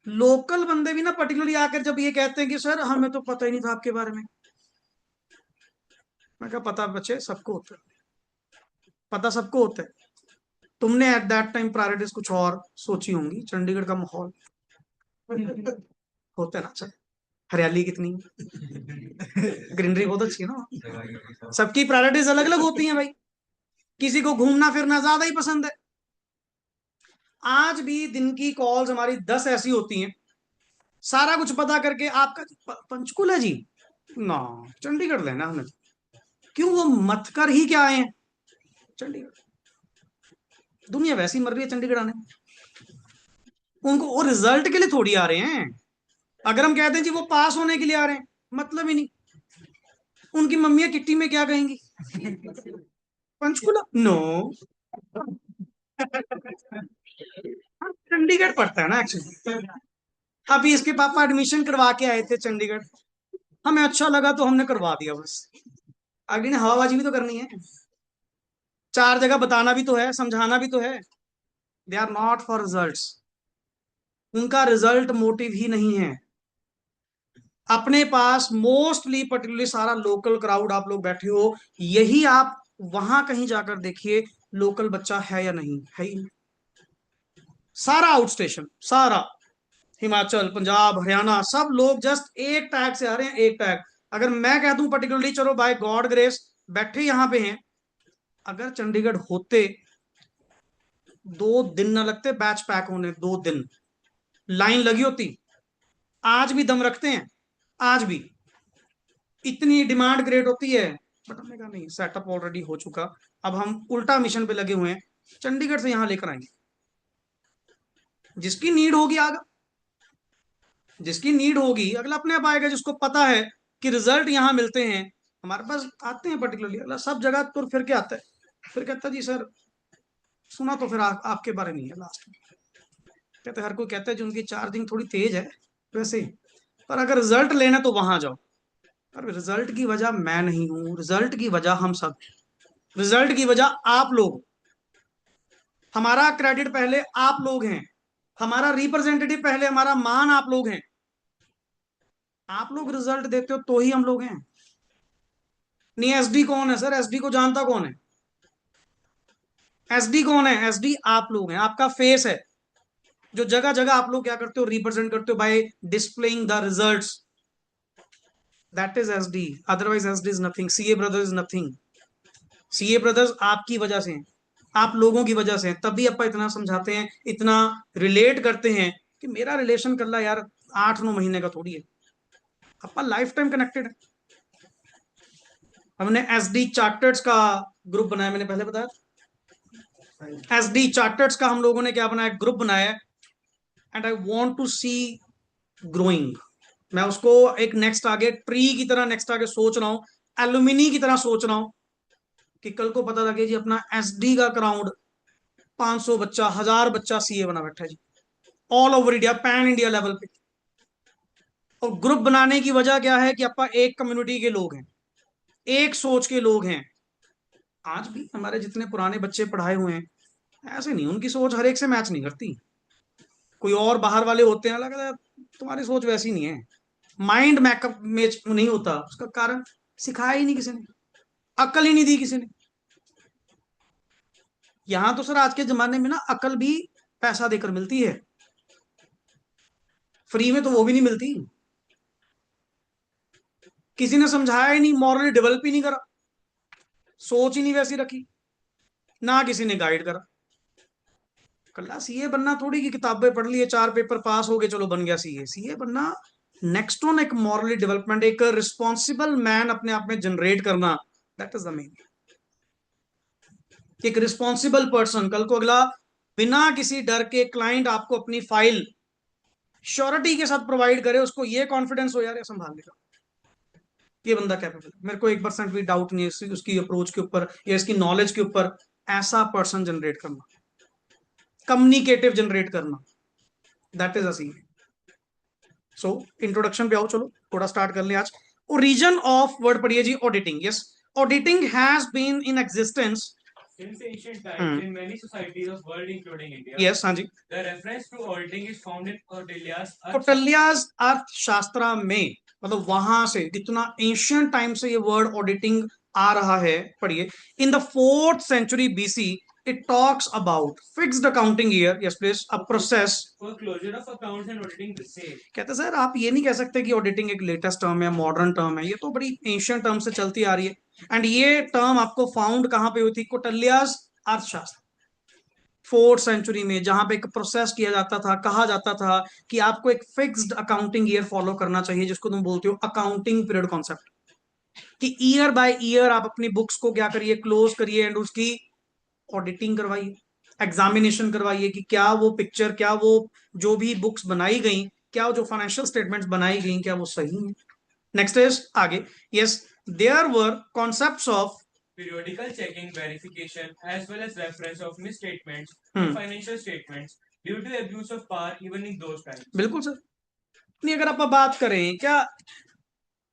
Speaker 1: लोकल बंदे भी ना पर्टिकुलरली आकर जब ये कहते हैं कि सर हमें तो पता ही नहीं था आपके बारे में। मैं क्या पता बच्चे, सबको होता है, पता सबको होता है। तुमने एट दैट टाइम प्रायोरिटीज कुछ और सोची होंगी, चंडीगढ़ का माहौल होता है ना अच्छा, हरियाली कितनी ग्रीनरी बहुत अच्छी है ना। सबकी प्रायोरिटीज अलग अलग होती हैं भाई। किसी को घूमना फिरना ज्यादा ही पसंद है। आज भी दिन की कॉल्स हमारी 10 ऐसी होती हैं, सारा कुछ पता करके आपका पंचकुला जी ना, चंडीगढ़ लेना हमें। क्यों? वो मत कर ही क्या आए हैं चंडीगढ़? दुनिया वैसी मर रही है चंडीगढ़ आने। उनको वो रिजल्ट के लिए थोड़ी आ रहे हैं। अगर हम कहते हैं जी वो पास होने के लिए आ रहे हैं, मतलब ही नहीं। उनकी मम्मियां किट्टी में क्या कहेंगी? पंचकुला नो। चंडीगढ़ पड़ता है ना एक्चुअली। अभी इसके पापा एडमिशन करवा के आए थे चंडीगढ़, हमें अच्छा लगा तो हमने करवा दिया बस। अगली ने हवाबाजी भी तो करनी है, चार जगह बताना भी तो है, समझाना भी तो है। They are not for results. उनका रिजल्ट मोटिव ही नहीं है। अपने पास मोस्टली पर्टिकुलरली सारा लोकल क्राउड आप लोग बैठे हो, यही आप वहां कहीं जाकर देखिए, लोकल बच्चा है या नहीं है ही नहीं। सारा आउट स्टेशन, सारा हिमाचल पंजाब हरियाणा, सब लोग जस्ट एक टैग से आ रहे हैं, एक टैग, अगर मैं कह दूं पर्टिकुलरली चलो बाय गॉड ग्रेस बैठे यहां पे हैं, अगर चंडीगढ़ होते 2 दिन ना लगते बैच पैक होने, 2 दिन लाइन लगी होती। आज भी दम रखते हैं, आज भी इतनी डिमांड क्रिएट होती है, बट हमने कहा नहीं, सेटअप ऑलरेडी हो चुका, अब हम उल्टा मिशन पे लगे हुए हैं, चंडीगढ़ से यहां लेकर आएंगे। जिसकी नीड होगी आगा, जिसकी नीड होगी अगला अपने आप आएगा, जिसको पता है कि रिजल्ट यहाँ मिलते हैं, हमारे पास आते हैं पर्टिकुलरली, अगला सब जगह तुर फिर के आता है, फिर कहता है जी सर सुना तो फिर आपके बारे में है लास्ट में। कहते हर कोई कहता है जी उनकी चार्जिंग थोड़ी तेज है वैसे ही, पर अगर रिजल्ट लेना तो वहां जाओ। पर रिजल्ट की वजह मैं नहीं हूं, रिजल्ट की वजह हम सब, रिजल्ट की वजह आप लोग, हमारा क्रेडिट पहले आप लोग हैं, हमारा रिप्रेजेंटेटिव पहले, हमारा मान आप लोग हैं। आप लोग रिजल्ट देते हो तो ही हम लोग हैं। नहीं एसडी कौन है सर, एसडी को जानता कौन है? एसडी कौन है? एसडी आप लोग हैं, आपका फेस है, जो जगह जगह आप लोग क्या करते हो, रिप्रेजेंट करते हो by displaying the results. That is SD, otherwise SD is nothing, CA brothers is nothing. CA brothers आपकी वजह से हैं, आप लोगों की वजह से हैं, तभी अपन इतना समझाते हैं, इतना रिलेट करते हैं कि मेरा रिलेशन कर ला यार, 8-9 महीने का थोड़ी है, अपन लाइफ टाइम कनेक्टेड है। हमने एसडी चार्टर्स का ग्रुप बनाया, मैंने पहले बताया, एसडी चार्टर्स का हम लोगों ने क्या बनाया, ग्रुप बनाया, and I want to see growing. मैं उसको एक नेक्स्ट आगे ट्री की तरह नेक्स्ट आगे सोच रहा हूं, एल्यूमिनी की तरह सोच रहा हूं, कि कल को पता लगे जी अपना एसडी का क्राउड 500 बच्चा, 1000 बच्चा सीए बना बैठा है जी, all over India, pan India level पे। और ग्रुप बनाने की वजह क्या है कि अपा एक कम्युनिटी के लोग हैं, एक सोच के लोग हैं। आज भी हमारे जितने पुराने बच्चे पढ़ाए हुए हैं, ऐसे नहीं, उनकी सोच हर एक से मैच नहीं करती। कोई और बाहर वाले होते हैं, लगता है तुम्हारी सोच वैसी नहीं है, माइंड मैकअप मैच नहीं होता। उसका कारण सिखाया ही नहीं किसी ने, अकल ही नहीं दी किसी ने। यहां तो सर आज के जमाने में ना अकल भी पैसा देकर मिलती है, फ्री में तो वो भी नहीं मिलती। किसी ने समझाया ही नहीं, मॉरली डेवलप ही नहीं करा, सोच ही नहीं वैसी रखी, ना किसी ने गाइड करा। कल्ला सीए बनना थोड़ी कि किताबें पढ़ लिए, 4 पेपर पास हो गए, चलो बन गया सीए। सीए बनना नेक्स्ट ऑन एक मॉरली डेवलपमेंट, एक रिस्पॉन्सिबल मैन अपने आप में जनरेट करना, दैट इज द मेन। एक रिस्पॉन्सिबल पर्सन, कल को अगला बिना किसी डर के क्लाइंट आपको अपनी फाइल श्योरिटी के साथ प्रोवाइड करे, उसको ये कॉन्फिडेंस हो यार ये संभाल लेगा, ये बंदा कैपेबल है, मेरे को 1% भी डाउट नहीं है उसकी अप्रोच के ऊपर या इसकी नॉलेज के ऊपर। ऐसा पर्सन जनरेट करना, कम्युनिकेटिव जनरेट करना, that is a. So introduction पे आओ, चलो थोड़ा स्टार्ट कर लें आज। ओरिजिन ऑफ वर्ड पढ़िए जी, auditing. Yes, auditing has been in existence
Speaker 2: Since ancient times, in many societies of world, including India,
Speaker 1: yes हाँ जी,
Speaker 2: the reference to auditing is found in
Speaker 1: Kautilya's अर्थशास्त्र में, मतलब वहां से इतना एंशियंट टाइम से ये वर्ड ऑडिटिंग आ रहा है। पढ़िए, in the 4th century BC it talks about fixed accounting year, yes please, a process
Speaker 2: for closure of accounts and auditing the same.
Speaker 1: कहते सर आप ये नहीं कह सकते कि ऑडिटिंग एक लेटेस्ट टर्म है, मॉडर्न टर्म है, ये तो बड़ी एंशियंट टर्म से चलती आ रही है। एंड ये टर्म आपको फाउंड कहां पे हुई थी? कौटिल्याज अर्थशास्त्र, 4th century में, जहां पे एक प्रोसेस किया जाता था, कहा जाता था कि आपको एक फिक्स्ड अकाउंटिंग ईयर फॉलो करना चाहिए, जिसको तुम बोलते हो अकाउंटिंग पीरियड कॉन्सेप्ट, कि ईयर बाय ईयर आप अपनी बुक्स को क्या करिए, क्लोज करिए एंड उसकी ऑडिटिंग करवाइए, एग्जामिनेशन करवाइए कि क्या वो पिक्चर, क्या वो जो भी बुक्स बनाई गई, क्या वो जो फाइनेंशियल स्टेटमेंट्स बनाई गई, क्या वो सही है। नेक्स्ट इज आगे, yes, there were concepts of
Speaker 2: periodical checking, verification, as well as reference of misstatements in financial statements due to abuse of power even in those times.
Speaker 1: बिल्कुल सर। नहीं, अगर आप बात करें क्या,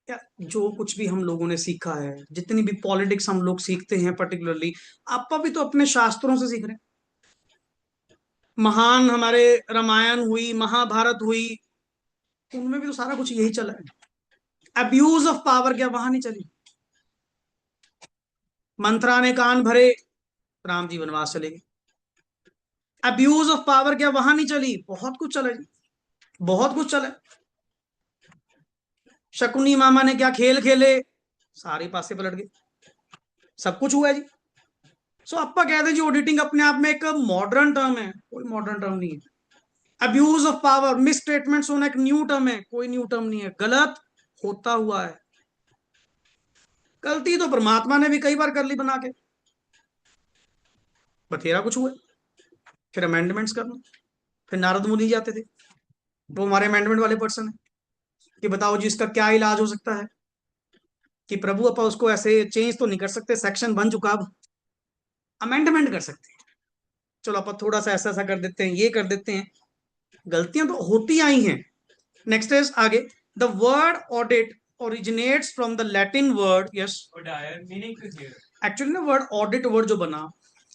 Speaker 1: क्या जो कुछ भी हम लोगों ने सीखा है, जितनी भी पॉलिटिक्स हम लोग सीखते हैं पर्टिकुलरली, आपा भी तो अपने शास्त्रों से सीख रहे हैं। महान हमारे रामायण हुई, महाभारत हुई, उनमें भी तो सारा कुछ यही चला है। अब्यूज ऑफ पावर क्या वहां नहीं चली? मंत्रा ने कान भरे, राम जी वनवास चले गए। अब्यूज ऑफ पावर क्या वहां नहीं चली? बहुत कुछ चला जी, बहुत कुछ चला। शकुनी मामा ने क्या खेल खेले, सारे पासे पलट गए, सब कुछ हुआ है जी। सो आपका कहते हैं जी ऑडिटिंग अपने आप में एक मॉडर्न टर्म है, कोई मॉडर्न टर्म नहीं है। Abuse of power, miss statements होना एक न्यू टर्म है, कोई न्यू टर्म नहीं है, गलत होता हुआ है। गलती तो परमात्मा ने भी कई बार कर ली बना के, बथेरा कुछ हुआ, फिर अमेंडमेंट्स करना। फिर नारद मुनि जाते थे, वो हमारे अमेंडमेंट वाले पर्सन है, कि बताओ जी इसका क्या इलाज हो सकता है, कि प्रभु अपन उसको ऐसे चेंज तो नहीं कर सकते, सेक्शन बन चुका, अब अमेंडमेंट कर सकते हैं, चलो अपन थोड़ा सा ऐसा ऐसा कर देते हैं, ये कर देते हैं। गलतियां तो होती आई हैं। नेक्स्ट इज आगे, the word audit originates from the Latin word, yes,
Speaker 2: Odair, meaning to hear.
Speaker 1: Actually ना वर्ड ऑडिट वर्ड जो बना,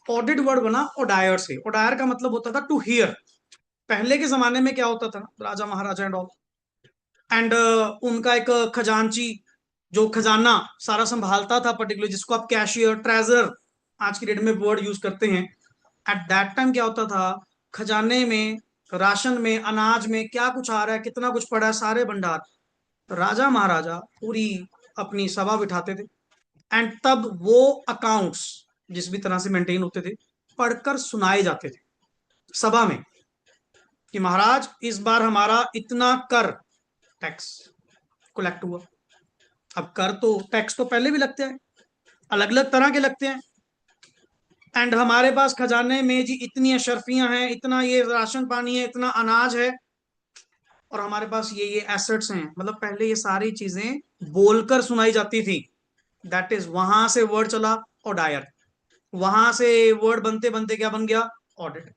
Speaker 1: ऑडिट वर्ड बना ओडायर से। ओडायर का मतलब होता था टू हियर। पहले के जमाने में क्या होता था ना, राजा महाराजा एंड ऑल, एंड उनका एक खजांची जो खजाना सारा संभालता था पर्टिकुलर, जिसको आप कैशियर ट्रेजर आज की डेट में वर्ड यूज करते हैं। एट दैट टाइम क्या होता था, खजाने में, राशन में, अनाज में क्या कुछ आ रहा है, कितना कुछ पड़ा है, सारे भंडार राजा महाराजा पूरी अपनी सभा बिठाते थे, एंड तब वो अकाउंट्स जिस भी तरह से मेंटेन होते थे पढ़कर सुनाए जाते थे सभा में, कि महाराज इस बार हमारा इतना कर टैक्स कलेक्ट हुआ। अब कर तो टैक्स तो पहले भी लगते हैं, अलग अलग तरह के लगते हैं, एंड हमारे पास खजाने में जी इतनी अशर्फियां हैं, इतना ये राशन पानी है, इतना अनाज है, और हमारे पास ये एसेट्स हैं। मतलब पहले ये सारी चीजें बोलकर सुनाई जाती थी। दैट इज, वहां से वर्ड चला ऑडायर, वहां से वर्ड बनते बनते क्या बन गया, ऑडिट।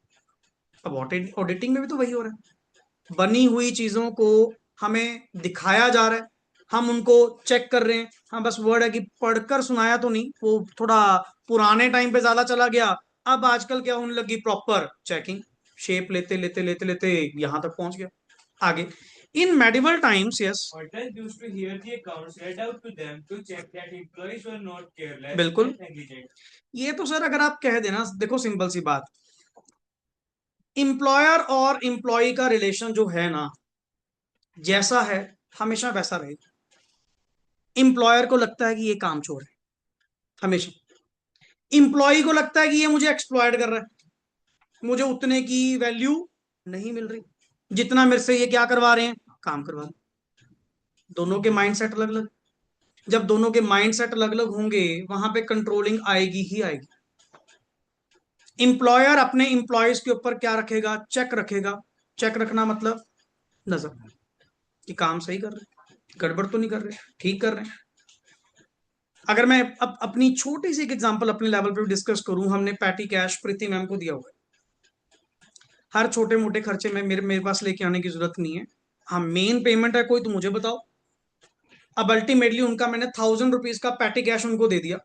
Speaker 1: अब ऑडिटिंग में भी तो वही हो रहा है, बनी हुई चीजों को हमें दिखाया जा रहा है, हम उनको चेक कर रहे हैं। हाँ बस वर्ड है कि पढ़कर सुनाया तो नहीं, वो थोड़ा पुराने टाइम पे ज्यादा चला गया। अब आजकल क्या होने लगी, प्रॉपर चेकिंग, शेप लेते लेते लेते लेते यहां तक पहुंच गया। आगे, in medieval times, yes,
Speaker 2: Auditors used to hear the accounts read out to them to check that employees were not careless
Speaker 1: बिल्कुल।
Speaker 2: and negligent.
Speaker 1: ये तो सर अगर आप कह देना, देखो सिंपल सी बात, एम्प्लॉयर और एम्प्लॉय का रिलेशन जो है ना, जैसा है हमेशा वैसा रहेगा। एम्प्लॉयर को लगता है कि ये काम चोर है हमेशा, एम्प्लॉय को लगता है कि ये मुझे एक्सप्लॉयट कर रहा है, मुझे उतने की वैल्यू नहीं मिल रही जितना मेरे से ये क्या करवा रहे हैं, काम करवा रहे हैं। दोनों के माइंड सेट अलग अलग, जब दोनों के माइंड सेट अलग अलग होंगे वहां पे कंट्रोलिंग आएगी ही आएगी। एम्प्लॉयर अपने एम्प्लॉयज के ऊपर क्या रखेगा, चेक रखेगा। चेक रखना मतलब नजर, कि काम सही कर रहे हैं, गड़बड़ तो नहीं कर रहे, ठीक कर रहे हैं। अगर मैं अब अपनी छोटी सी एक एग्जांपल अपने लेवल पे डिस्कस करूं, हमने पैटी कैश प्रीति मैम को दिया हुआ है, हर छोटे मोटे खर्चे में मेरे मेरे पास लेके आने की जरूरत नहीं है। हाँ मेन पेमेंट है कोई तो मुझे बताओ। अब अल्टीमेटली उनका मैंने 1000 रुपीज का पैटी कैश उनको दे दिया।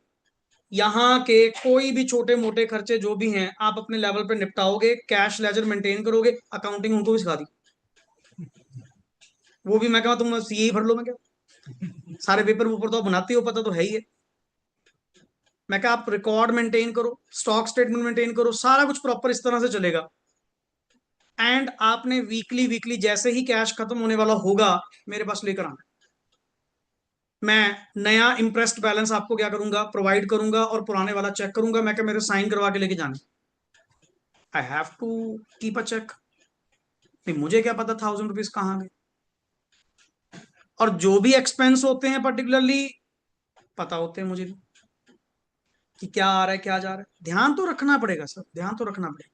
Speaker 1: यहाँ के कोई भी छोटे मोटे खर्चे जो भी हैं आप अपने लेवल पे निपटाओगे, कैश लेजर मेंटेन करोगे, अकाउंटिंग उनको भी सिखा दी, वो भी मैं कहूँ तुम यही भर लो, मैं क्या सारे पेपर ऊपर तो आप बनाते हो, पता तो है ही है। मैं क्या आप रिकॉर्ड मेंटेन करो, स्टॉक स्टेटमेंट मेंटेन करो, सारा कुछ प्रॉपर इस तरह से चलेगा। एंड आपने वीकली वीकली जैसे ही कैश खत्म होने वाला होगा मेरे पास लेकर आना, मैं नया इंप्रेस्ड बैलेंस आपको क्या करूंगा, प्रोवाइड करूंगा, और पुराने वाला चेक करूंगा, मैं क्या मेरे साइन करवा के लेके जाना, I have to keep a check. नहीं मुझे क्या पता 1000 रुपीज कहाँ गए। और जो भी एक्सपेंस होते हैं पर्टिकुलरली पता होते हैं मुझे भी, कि क्या आ रहा है क्या जा रहा है, ध्यान तो रखना पड़ेगा सर, ध्यान तो रखना पड़ेगा।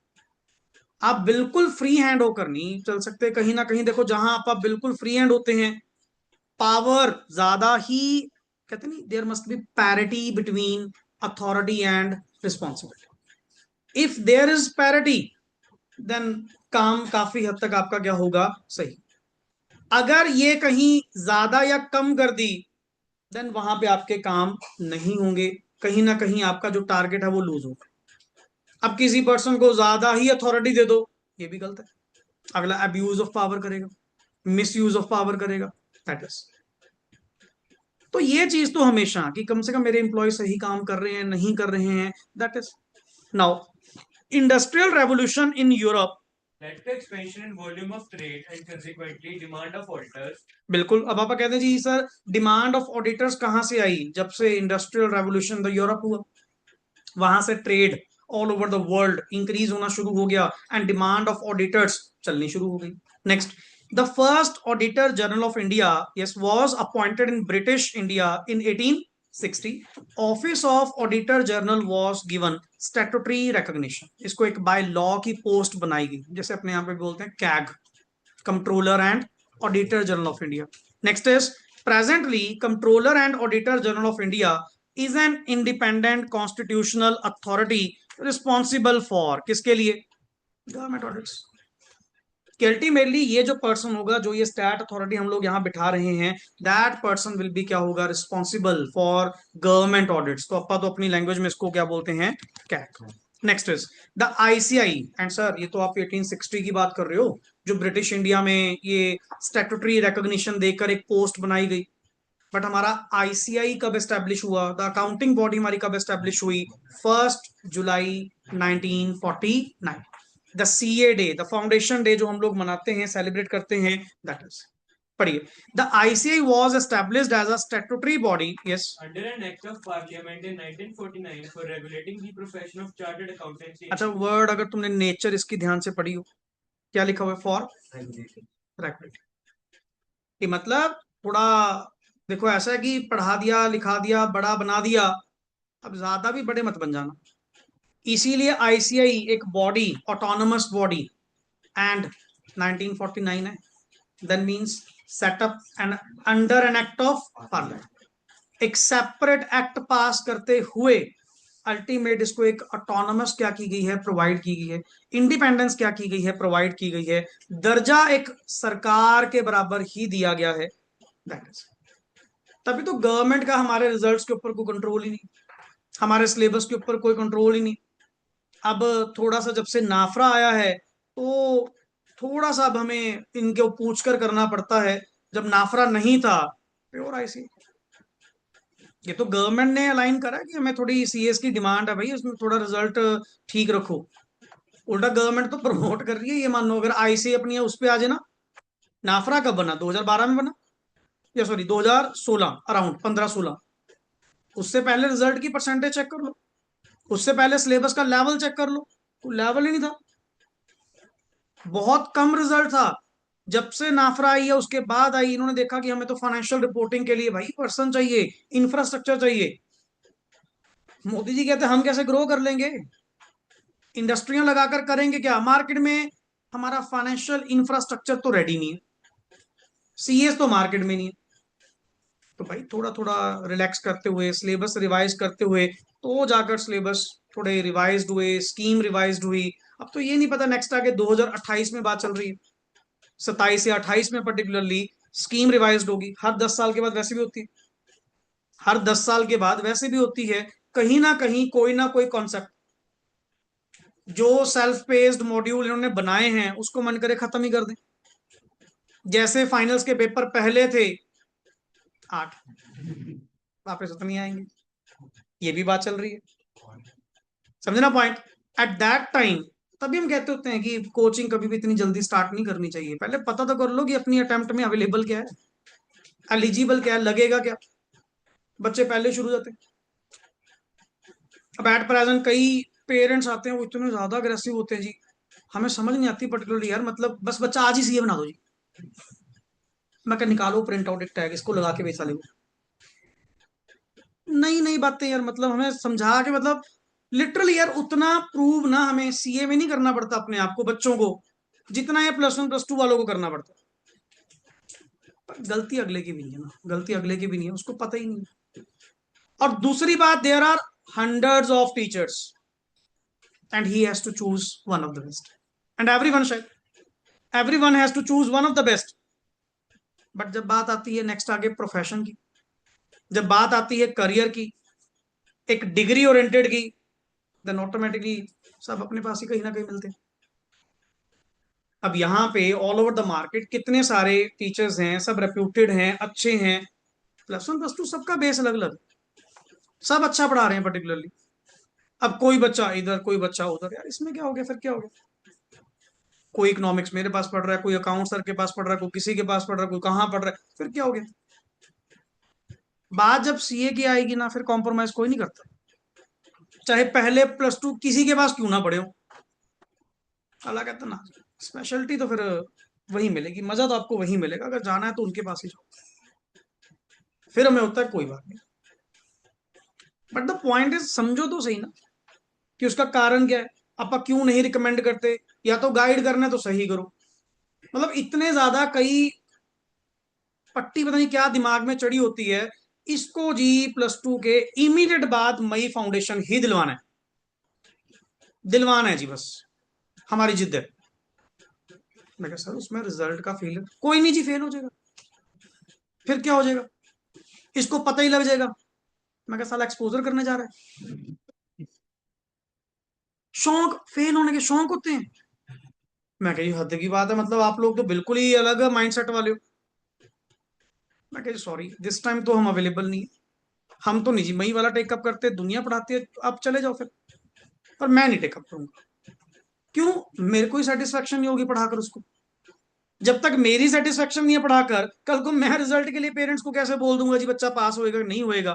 Speaker 1: आप बिल्कुल फ्री हैंड होकर नहीं चल सकते, कहीं ना कहीं देखो जहां आप बिल्कुल फ्री हैंड होते हैं, पावर ज्यादा ही, कहते नहीं, there must be parity between authority and responsibility. If there is parity then काम काफी हद तक आपका क्या होगा, सही। अगर ये कहीं ज्यादा या कम कर दी देन वहां पे आपके काम नहीं होंगे, कहीं ना कहीं आपका जो टारगेट है वो लूज होगा। अब किसी पर्सन को ज्यादा ही अथॉरिटी दे दो, ये भी गलत है, अगला अब्यूज ऑफ पावर करेगा, मिस यूज ऑफ पावर करेगा, दैट इज। तो ये चीज तो हमेशा कि कम से कम मेरे एम्प्लॉय सही काम कर रहे हैं नहीं कर रहे हैं, that is. Now industrial revolution in Europe
Speaker 2: led to expansion in volume of trade and consequently demand of auditors.
Speaker 1: बिल्कुल। अब आप कहते हैं जी सर डिमांड ऑफ ऑडिटर्स कहाँ से आई? जब से इंडस्ट्रियल रेवोल्यूशन द यूरोप हुआ, वहां से trade all over the world increase होना शुरू हो गया एंड डिमांड ऑफ ऑडिटर्स चलनी शुरू हो गई। Next, the first auditor general of India yes was appointed in British India in 1860। Office of auditor general was given statutory recognition. इसको एक बाय लॉ की पोस्ट बनाई गई, जैसे अपने यहाँ पे बोलते हैं CAG, controller and auditor general of India. Next is presently controller and auditor general of India is an independent constitutional authority responsible for किसके लिए? Government audits. कि अल्टीमेटली ये जो पर्सन होगा, जो ये स्टैट अथॉरिटी हम लोग यहाँ बिठा रहे हैं, दैट पर्सन विल बी क्या होगा? Responsible for government audits. तो अपा तो अपनी लैंग्वेज में इसको क्या बोलते हैं? CAG. Next is the ICI. And sir ये तो आप 1860 की बात कर रहे हो, जो ब्रिटिश इंडिया में ये स्टैट्यूटरी रिकॉग्निशन देकर एक पोस्ट बनाई गई। बट हमारा आईसीआई कब एस्टेब्लिश हुआ? द अकाउंटिंग बॉडी हमारी कब एस्टेब्लिश हुई? 1 जुलाई 1949। The CA day, the foundation day जो हम लोग मनाते हैं, सेलिब्रेट करते हैं, दैट इज, पढ़िए, the ICAI was established as a statutory body yes
Speaker 2: Under an act of parliament in 1949 for regulating the profession of chartered accountancy.
Speaker 1: अच्छा, word अगर तुमने नेचर इसकी ध्यान से पढ़ी हो, क्या लिखा हुआ है? For regulating. कि मतलब थोड़ा देखो, ऐसा है कि पढ़ा दिया, लिखा दिया, बड़ा बना दिया, अब ज्यादा भी बड़े मत बन जाना। इसीलिए आईसीआई एक बॉडी, ऑटोनोमस बॉडी, एंड 1949 है, then means setup and under an act of parliament. एक सेपरेट एक्ट पास करते हुए अल्टीमेट इसको एक ऑटोनोमस क्या की गई है? प्रोवाइड की गई है। इंडिपेंडेंस क्या की गई है? प्रोवाइड की गई है। दर्जा एक सरकार के बराबर ही दिया गया है, दैट इज। तभी तो गवर्नमेंट का हमारे रिजल्ट्स के ऊपर कोई कंट्रोल ही नहीं, हमारे सिलेबस के ऊपर कोई कंट्रोल ही नहीं। अब थोड़ा सा जब से नाफरा आया है, तो थोड़ा सा अब हमें इनके पूछ कर करना पड़ता है। जब नाफरा नहीं था, प्योर आईसी। ये तो गवर्नमेंट ने अलाइन करा कि हमें थोड़ी सीएस की डिमांड है भाई, उसमें थोड़ा रिजल्ट ठीक रखो। उल्टा गवर्नमेंट तो प्रमोट कर रही है। ये मान लो अगर आईसी अपनी उस पर आ जाए ना, नाफरा कब बना? 2012 में बना, या सॉरी 2016, अराउंड 15-16। उससे पहले रिजल्ट की परसेंटेज चेक कर लो, उससे पहले सिलेबस का लेवल चेक कर लो, कोई लेवल ही नहीं था, बहुत कम रिजल्ट था। जब से नाफरा आई है उसके बाद आई, इन्होंने देखा कि हमें तो फाइनेंशियल रिपोर्टिंग के लिए भाई पर्सन चाहिए, इंफ्रास्ट्रक्चर चाहिए। मोदी जी कहते हैं हम कैसे ग्रो कर लेंगे? इंडस्ट्रियां लगाकर करेंगे क्या? मार्केट में हमारा फाइनेंशियल इंफ्रास्ट्रक्चर तो रेडी नहीं है, सीएस तो मार्केट में नहीं है। तो भाई थोड़ा थोड़ा रिलैक्स करते हुए, सिलेबस रिवाइज करते हुए, तो जाकर सिलेबस थोड़े रिवाइज्ड हुए, स्कीम रिवाइज्ड हुई। अब तो ये नहीं पता नेक्स्ट आगे 2028 में बात चल रही है, 27 या 28 में पर्टिकुलरली स्कीम रिवाइज्ड होगी। हर 10 साल के बाद वैसे भी होती है, हर 10 साल के बाद वैसे भी होती है। कहीं ना कोई कॉन्सेप्ट जो सेल्फ पेस्ड मॉड्यूल इन्होंने बनाए हैं उसको मन करे खत्म ही कर दें। जैसे फाइनल्स के पेपर पहले थे 8, वापस तो नहीं आएंगे, ये भी बात चल रही है। समझना पॉइंट? एट दैट टाइम तभी हम कहते होते हैं कि कोचिंग कभी भी इतनी जल्दी स्टार्ट नहीं करनी चाहिए। पहले पता तो कर लो कि अपनी अटेम्प्ट में अवेलेबल क्या है, एलिजिबल क्या है, लगेगा क्या। बच्चे पहले शुरू हो जाते हैं। अब एट प्रेजेंट कई पेरेंट्स आते हैं, वो इतने ज्यादा अग्रेसिव होते हैं जी, हमें समझ नहीं आती पर्टिकुलरली यार, मतलब बस बच्चा आज ही सीए बना दो जी। मैं क्या निकालो प्रिंट आउट एक टैग, इसको लगा के बेचा ले। नई नई बातें यार, मतलब हमें समझा के, मतलब लिटरली यार उतना प्रूव ना हमें सीए में नहीं करना पड़ता अपने आप को, बच्चों को, जितना ये +1 +2 वालों को करना पड़ता है। पर गलती अगले की भी नहीं है ना, गलती अगले की भी नहीं है, उसको पता ही नहीं है। और दूसरी बात, there are hundreds of teachers and he has to choose one of the best, and everyone has to choose one of the best. But जब बात आती है नेक्स्ट आगे प्रोफेशन की, जब बात आती है करियर की, एक डिग्री ओरिएंटेड की, देन ऑटोमेटिकली सब अपने पास ही कहीं ना कहीं मिलते हैं। अब यहाँ पे ऑल ओवर द मार्केट कितने सारे टीचर्स हैं, सब रेप्यूटेड हैं, अच्छे हैं। +1 +2 सबका बेस अलग अलग, सब अच्छा पढ़ा रहे हैं पर्टिकुलरली। अब कोई बच्चा इधर, कोई बच्चा उधर, यार इसमें क्या हो गया? फिर क्या हो गया? कोई इकोनॉमिक्स मेरे पास पढ़ रहा है, कोई अकाउंट सर के पास पढ़ रहा है, कोई किसी के पास पढ़ रहा है, कोई कहाँ पढ़ रहा है, फिर क्या हो गया? बात जब सीए की आएगी ना, फिर कॉम्प्रोमाइज कोई नहीं करता, चाहे पहले प्लस टू किसी के पास क्यों ना पढ़े हो। अल्लाह कहता ना, स्पेशलिटी तो फिर वही मिलेगी, मजा तो आपको वही मिलेगा, अगर जाना है तो उनके पास ही जाओ। फिर हमें होता है कोई बात नहीं, बट द पॉइंट इज समझो तो सही ना कि उसका कारण क्या है, आप क्यों नहीं रिकमेंड करते, या तो गाइड करना है तो सही करो। मतलब इतने ज्यादा कई पट्टी पता नहीं क्या दिमाग में चढ़ी होती है, इसको जी प्लस टू के इमीडिएट बाद मई फाउंडेशन ही दिलवाना है, दिलवाना है जी, बस हमारी जिद है। मैं कहा सर उसमें रिजल्ट का फेल, कोई नहीं जी फेल हो जाएगा, फिर क्या हो जाएगा, इसको पता ही लग जाएगा। मैं कहा साला एक्सपोजर करने जा रहा है, शौक, फेल होने के शौक होते हैं। मैं कही हद की बात है, मतलब आप लोग तो बिल्कुल ही अलग माइंडसेट वाले हो। मैं कही सॉरी दिस टाइम तो हम अवेलेबल नहीं है, हम तो नहीं जी मई वाला टेकअप करते, दुनिया पढ़ाती है, आप चले जाओ फिर, पर मैं नहीं टेकअप करूंगा। क्यों? मेरे को ही सेटिस्फेक्शन नहीं होगी पढ़ाकर उसको। जब तक मेरी सेटिस्फेक्शन नहीं है पढ़ाकर, कल को मैं रिजल्ट के लिए पेरेंट्स को कैसे बोल दूंगा जी बच्चा पास होएगा नहीं होएगा?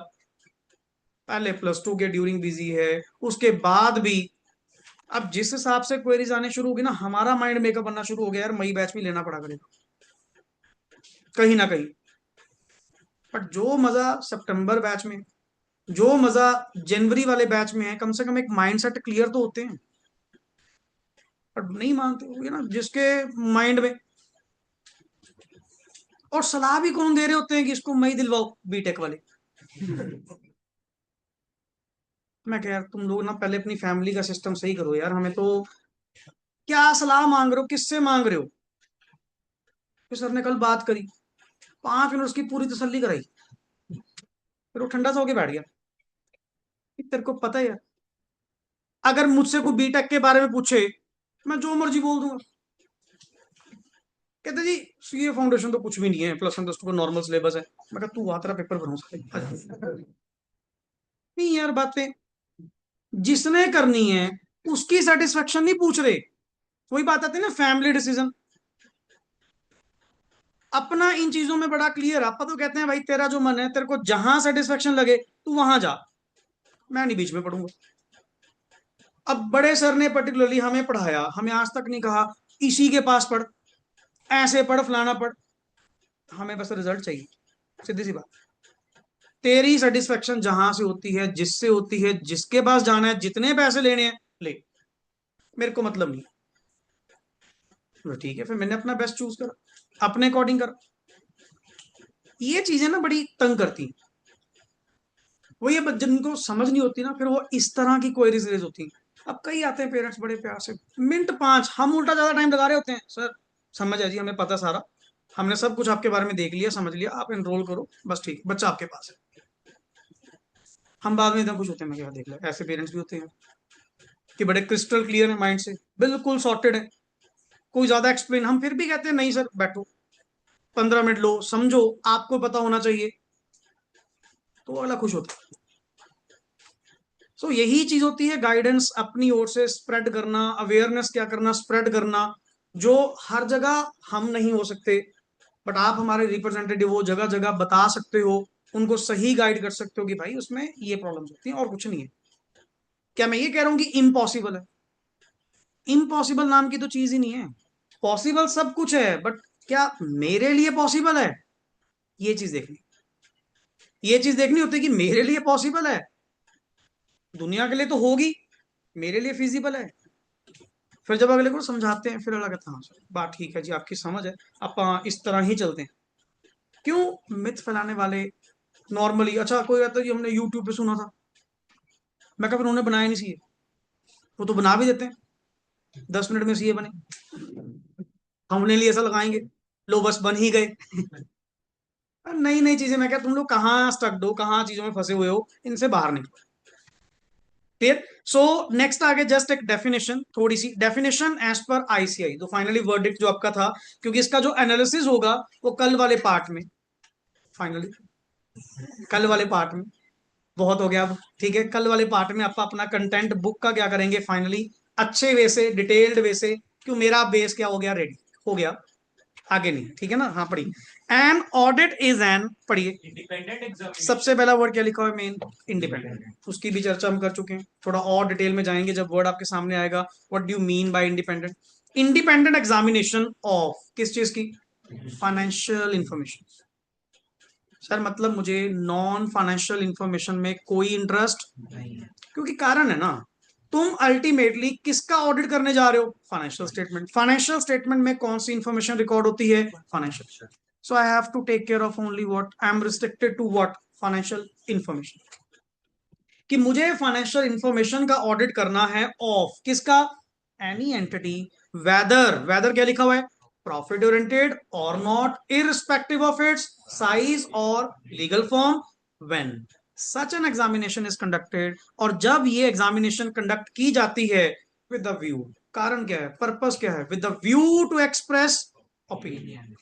Speaker 1: पहले प्लस टू के ड्यूरिंग बिजी है, उसके बाद भी अब जिस हिसाब से क्वेरीज आने शुरू होगी ना, हमारा माइंड मेकअप बनना शुरू हो गया यार, मई बैच भी लेना पड़ा करेगा कहीं ना कहीं। बट जो मजा सितंबर बैच में, जो मजा जनवरी वाले बैच में है, कम से कम एक माइंडसेट क्लियर तो होते हैं। पर नहीं मानते हो ना, जिसके माइंड में, और सलाह भी कौन दे रहे होते हैं कि इसको मई दिलवाओ, बीटेक वाले। मैं कह यार तुम लोग ना पहले अपनी फैमिली का सिस्टम सही करो यार, हमें तो क्या सलाह मांग रहे हो, किससे मांग रहे हो? फिर सर ने कल बात करी, 5 मिनट उसकी पूरी तसल्ली कराई, फिर वो ठंडा सा होके बैठ गया कि तेरे को पता है यार, अगर मुझसे कोई बीटेक के बारे में पूछे, मैं जो मर्जी बोल दूंगा। कहते जी सीए फाउंडेशन तो कुछ भी नहीं है, प्लस वन प्लस टू का नॉर्मल सिलेबस है। मैं कहा तू आ, तेरा पेपर भरूंगा नहीं यार, बातें जिसने करनी है उसकी सेटिस्फेक्शन नहीं पूछ रहे। वही बात आती है ना, फैमिली डिसीजन। अपना इन चीजों में बड़ा क्लियर, आप तो कहते हैं भाई तेरा जो मन है, तेरे को जहां सेटिस्फेक्शन लगे तू वहां जा, मैं नहीं बीच में पढ़ूंगा। अब बड़े सर ने पर्टिकुलरली हमें पढ़ाया, हमें आज तक नहीं कहा इसी के पास पढ़, ऐसे पढ़, फलाना पढ़। हमें बस रिजल्ट चाहिए, सीधी सी बात। तेरी सेटिस्फेक्शन जहां से होती है, जिससे होती है, जिसके पास जाना है, जितने पैसे लेने हैं ले, मेरे को मतलब नहीं। तो ठीक है, फिर मैंने अपना बेस्ट चूज करा, अपने अकॉर्डिंग करा। ये चीजें ना बड़ी तंग करती हैं। वो ये जिनको समझ नहीं होती ना, फिर वो इस तरह की क्वेरीज रेज होती हैं। अब कई आते हैं पेरेंट्स बड़े प्यार से, मिनट 5, हम उल्टा ज्यादा टाइम लगा रहे होते हैं, सर समझ है जी, हमें पता सारा, हमने सब कुछ आपके बारे में देख लिया, समझ लिया, आप एनरोल करो बस, ठीक बच्चा आपके पास है। हम बाद में इतना खुश होते हैं, मैं क्या देख लिया, ऐसे पेरेंट्स भी होते हैं कि बड़े क्रिस्टल क्लियर है माइंड से, बिल्कुल सॉर्टेड है, कोई ज्यादा एक्सप्लेन, हम फिर भी कहते हैं नहीं सर बैठो 15 मिनट लो समझो, आपको पता होना चाहिए, तो वो अगला खुश होता है। सो यही चीज होती है, गाइडेंस अपनी ओर से स्प्रेड करना, अवेयरनेस क्या करना, स्प्रेड करना, जो हर जगह हम नहीं हो सकते, बट आप हमारे रिप्रेजेंटेटिव हो, जगह जगह बता सकते हो, उनको सही गाइड कर सकते हो कि भाई उसमें ये प्रॉब्लम्स होती हैं और कुछ नहीं है। क्या मैं ये कह रहा हूं कि इम्पॉसिबल है? इम्पॉसिबल नाम की तो चीज ही नहीं है, पॉसिबल सब कुछ है, बट क्या मेरे लिए पॉसिबल है, ये चीज देखनी, ये चीज देखनी होती है कि मेरे लिए पॉसिबल है, दुनिया के लिए तो होगी, मेरे लिए फिजिबल है। फिर जब अगले को समझाते हैं, फिर अगला कहता है हाँ सर बात ठीक है जी, आपकी समझ है, आप इस तरह ही चलते हैं। क्यों मिथ फैलाने वाले नॉर्मली, अच्छा कोई कहता है कि हमने यूट्यूब पे सुना था, मैं कहा फिर उन्होंने बनाया नहीं सीए, वो तो बना भी देते हैं, 10 मिनट में सीए बने, हमने लिए ऐसा लगाएंगे, लो बस बन ही गए नई नई चीजें, मैं क्या तुम लोग कहाँ स्टक हो, कहाँ चीजों में फंसे हुए हो, इनसे बाहर निकलो। क्लियर? सो नेक्स्ट आगे जस्ट एक डेफिनेशन, थोड़ी सी डेफिनेशन एज पर आईसीआई, तो फाइनली वर्डिक्ट जो आपका था, क्योंकि इसका जो एनालिसिस होगा वो कल वाले पार्ट में, फाइनली कल वाले पार्ट में, बहुत हो गया अब, ठीक है, कल वाले पार्ट में आप अपना कंटेंट बुक का क्या करेंगे फाइनली, अच्छे वे से, डिटेल्ड वे से क्यों, मेरा बेस क्या हो गया, रेडी हो गया, आगे नहीं, ठीक है ना। हाँ पढ़िए, एन ऑडिट इज एन, पढ़िए।
Speaker 2: Independent examination.
Speaker 1: सबसे पहला वर्ड क्या लिखा हुआ है, मेन, इंडिपेंडेंट, उसकी भी चर्चा हम कर चुके हैं, थोड़ा और डिटेल में जाएंगे जब वर्ड आपके सामने आएगा। What do you mean bye independent? Independent examination of किस चीज की, फाइनेंशियल इंफॉर्मेशन। सर मतलब मुझे नॉन फाइनेंशियल इंफॉर्मेशन में कोई इंटरेस्ट नहीं है, क्योंकि कारण है ना, तुम अल्टीमेटली किसका ऑडिट करने जा रहे हो, फाइनेंशियल स्टेटमेंट। फाइनेंशियल स्टेटमेंट में कौन सी इंफॉर्मेशन रिकॉर्ड होती है, financial. So I have to take care of only what I am restricted to, what, financial information. कि मुझे फाइनेंशियल इंफॉर्मेशन का ऑडिट करना है ऑफ किसका, एनी एंटिटी, वेदर, वेदर क्या लिखा हुआ है, प्रॉफिट ओरिएंटेड और not, irrespective of its size और legal form, when such an examination is conducted, और जब ये एग्जामिनेशन कंडक्ट की जाती है विद द व्यू, कारण क्या है, पर्पस क्या है, with the view to express opinion.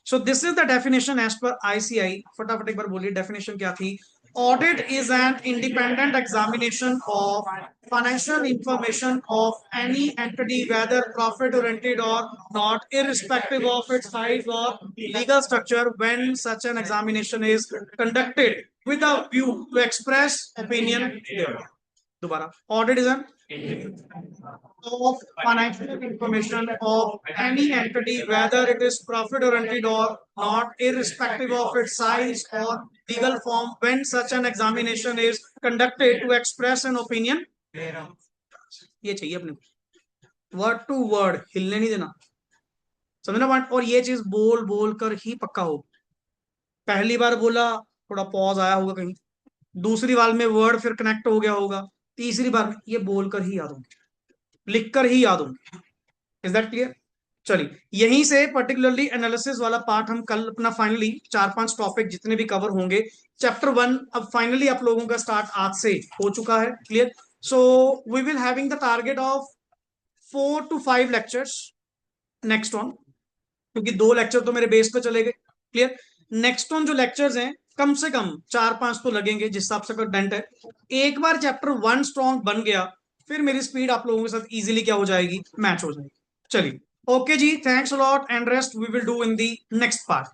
Speaker 1: So this is the definition as per ICAI. फटाफट एक बार बोलिए डेफिनेशन क्या थी। Audit is an independent examination of financial information of any entity, whether profit-oriented or not, irrespective of its size or legal structure, when such an examination is conducted with a view to express opinion thereof. दोबारा, audit is an of financial information of any entity, whether it is profit oriented or not, irrespective of its size or legal form, when such an examination is conducted to express an opinion. ये चाहिए अपने word to word, हिलने नहीं देना, समझना point. और ये चीज बोल बोल कर ही पक्का हो। पहली बार बोला थोड़ा पॉज आया होगा कहीं, दूसरी बार में वर्ड फिर कनेक्ट हो गया होगा, तीसरी बार में ये बोलकर ही याद होंगे, लिखकर ही याद होंगे। Is that clear? चलिए, यहीं से पर्टिकुलरली एनालिसिस वाला पार्ट हम कल अपना फाइनली 4-5 टॉपिक जितने भी कवर होंगे, चैप्टर 1 अब फाइनली आप लोगों का स्टार्ट आज से हो चुका है। Clear? So we will having the target of 4 to 5 lectures next on, क्योंकि 2 लेक्चर तो मेरे बेस पे चले गए। क्लियर? नेक्स्ट ऑन जो लेक्चर्स हैं कम से कम 4-5 तो लगेंगे जिस हिसाब से डेंट है। एक बार चैप्टर 1 स्ट्रॉन्ग बन गया, फिर मेरी स्पीड आप लोगों के साथ इजीली क्या हो जाएगी, मैच हो जाएगी। चलिए, ओके जी, thanks a lot and rest we will do in the next part.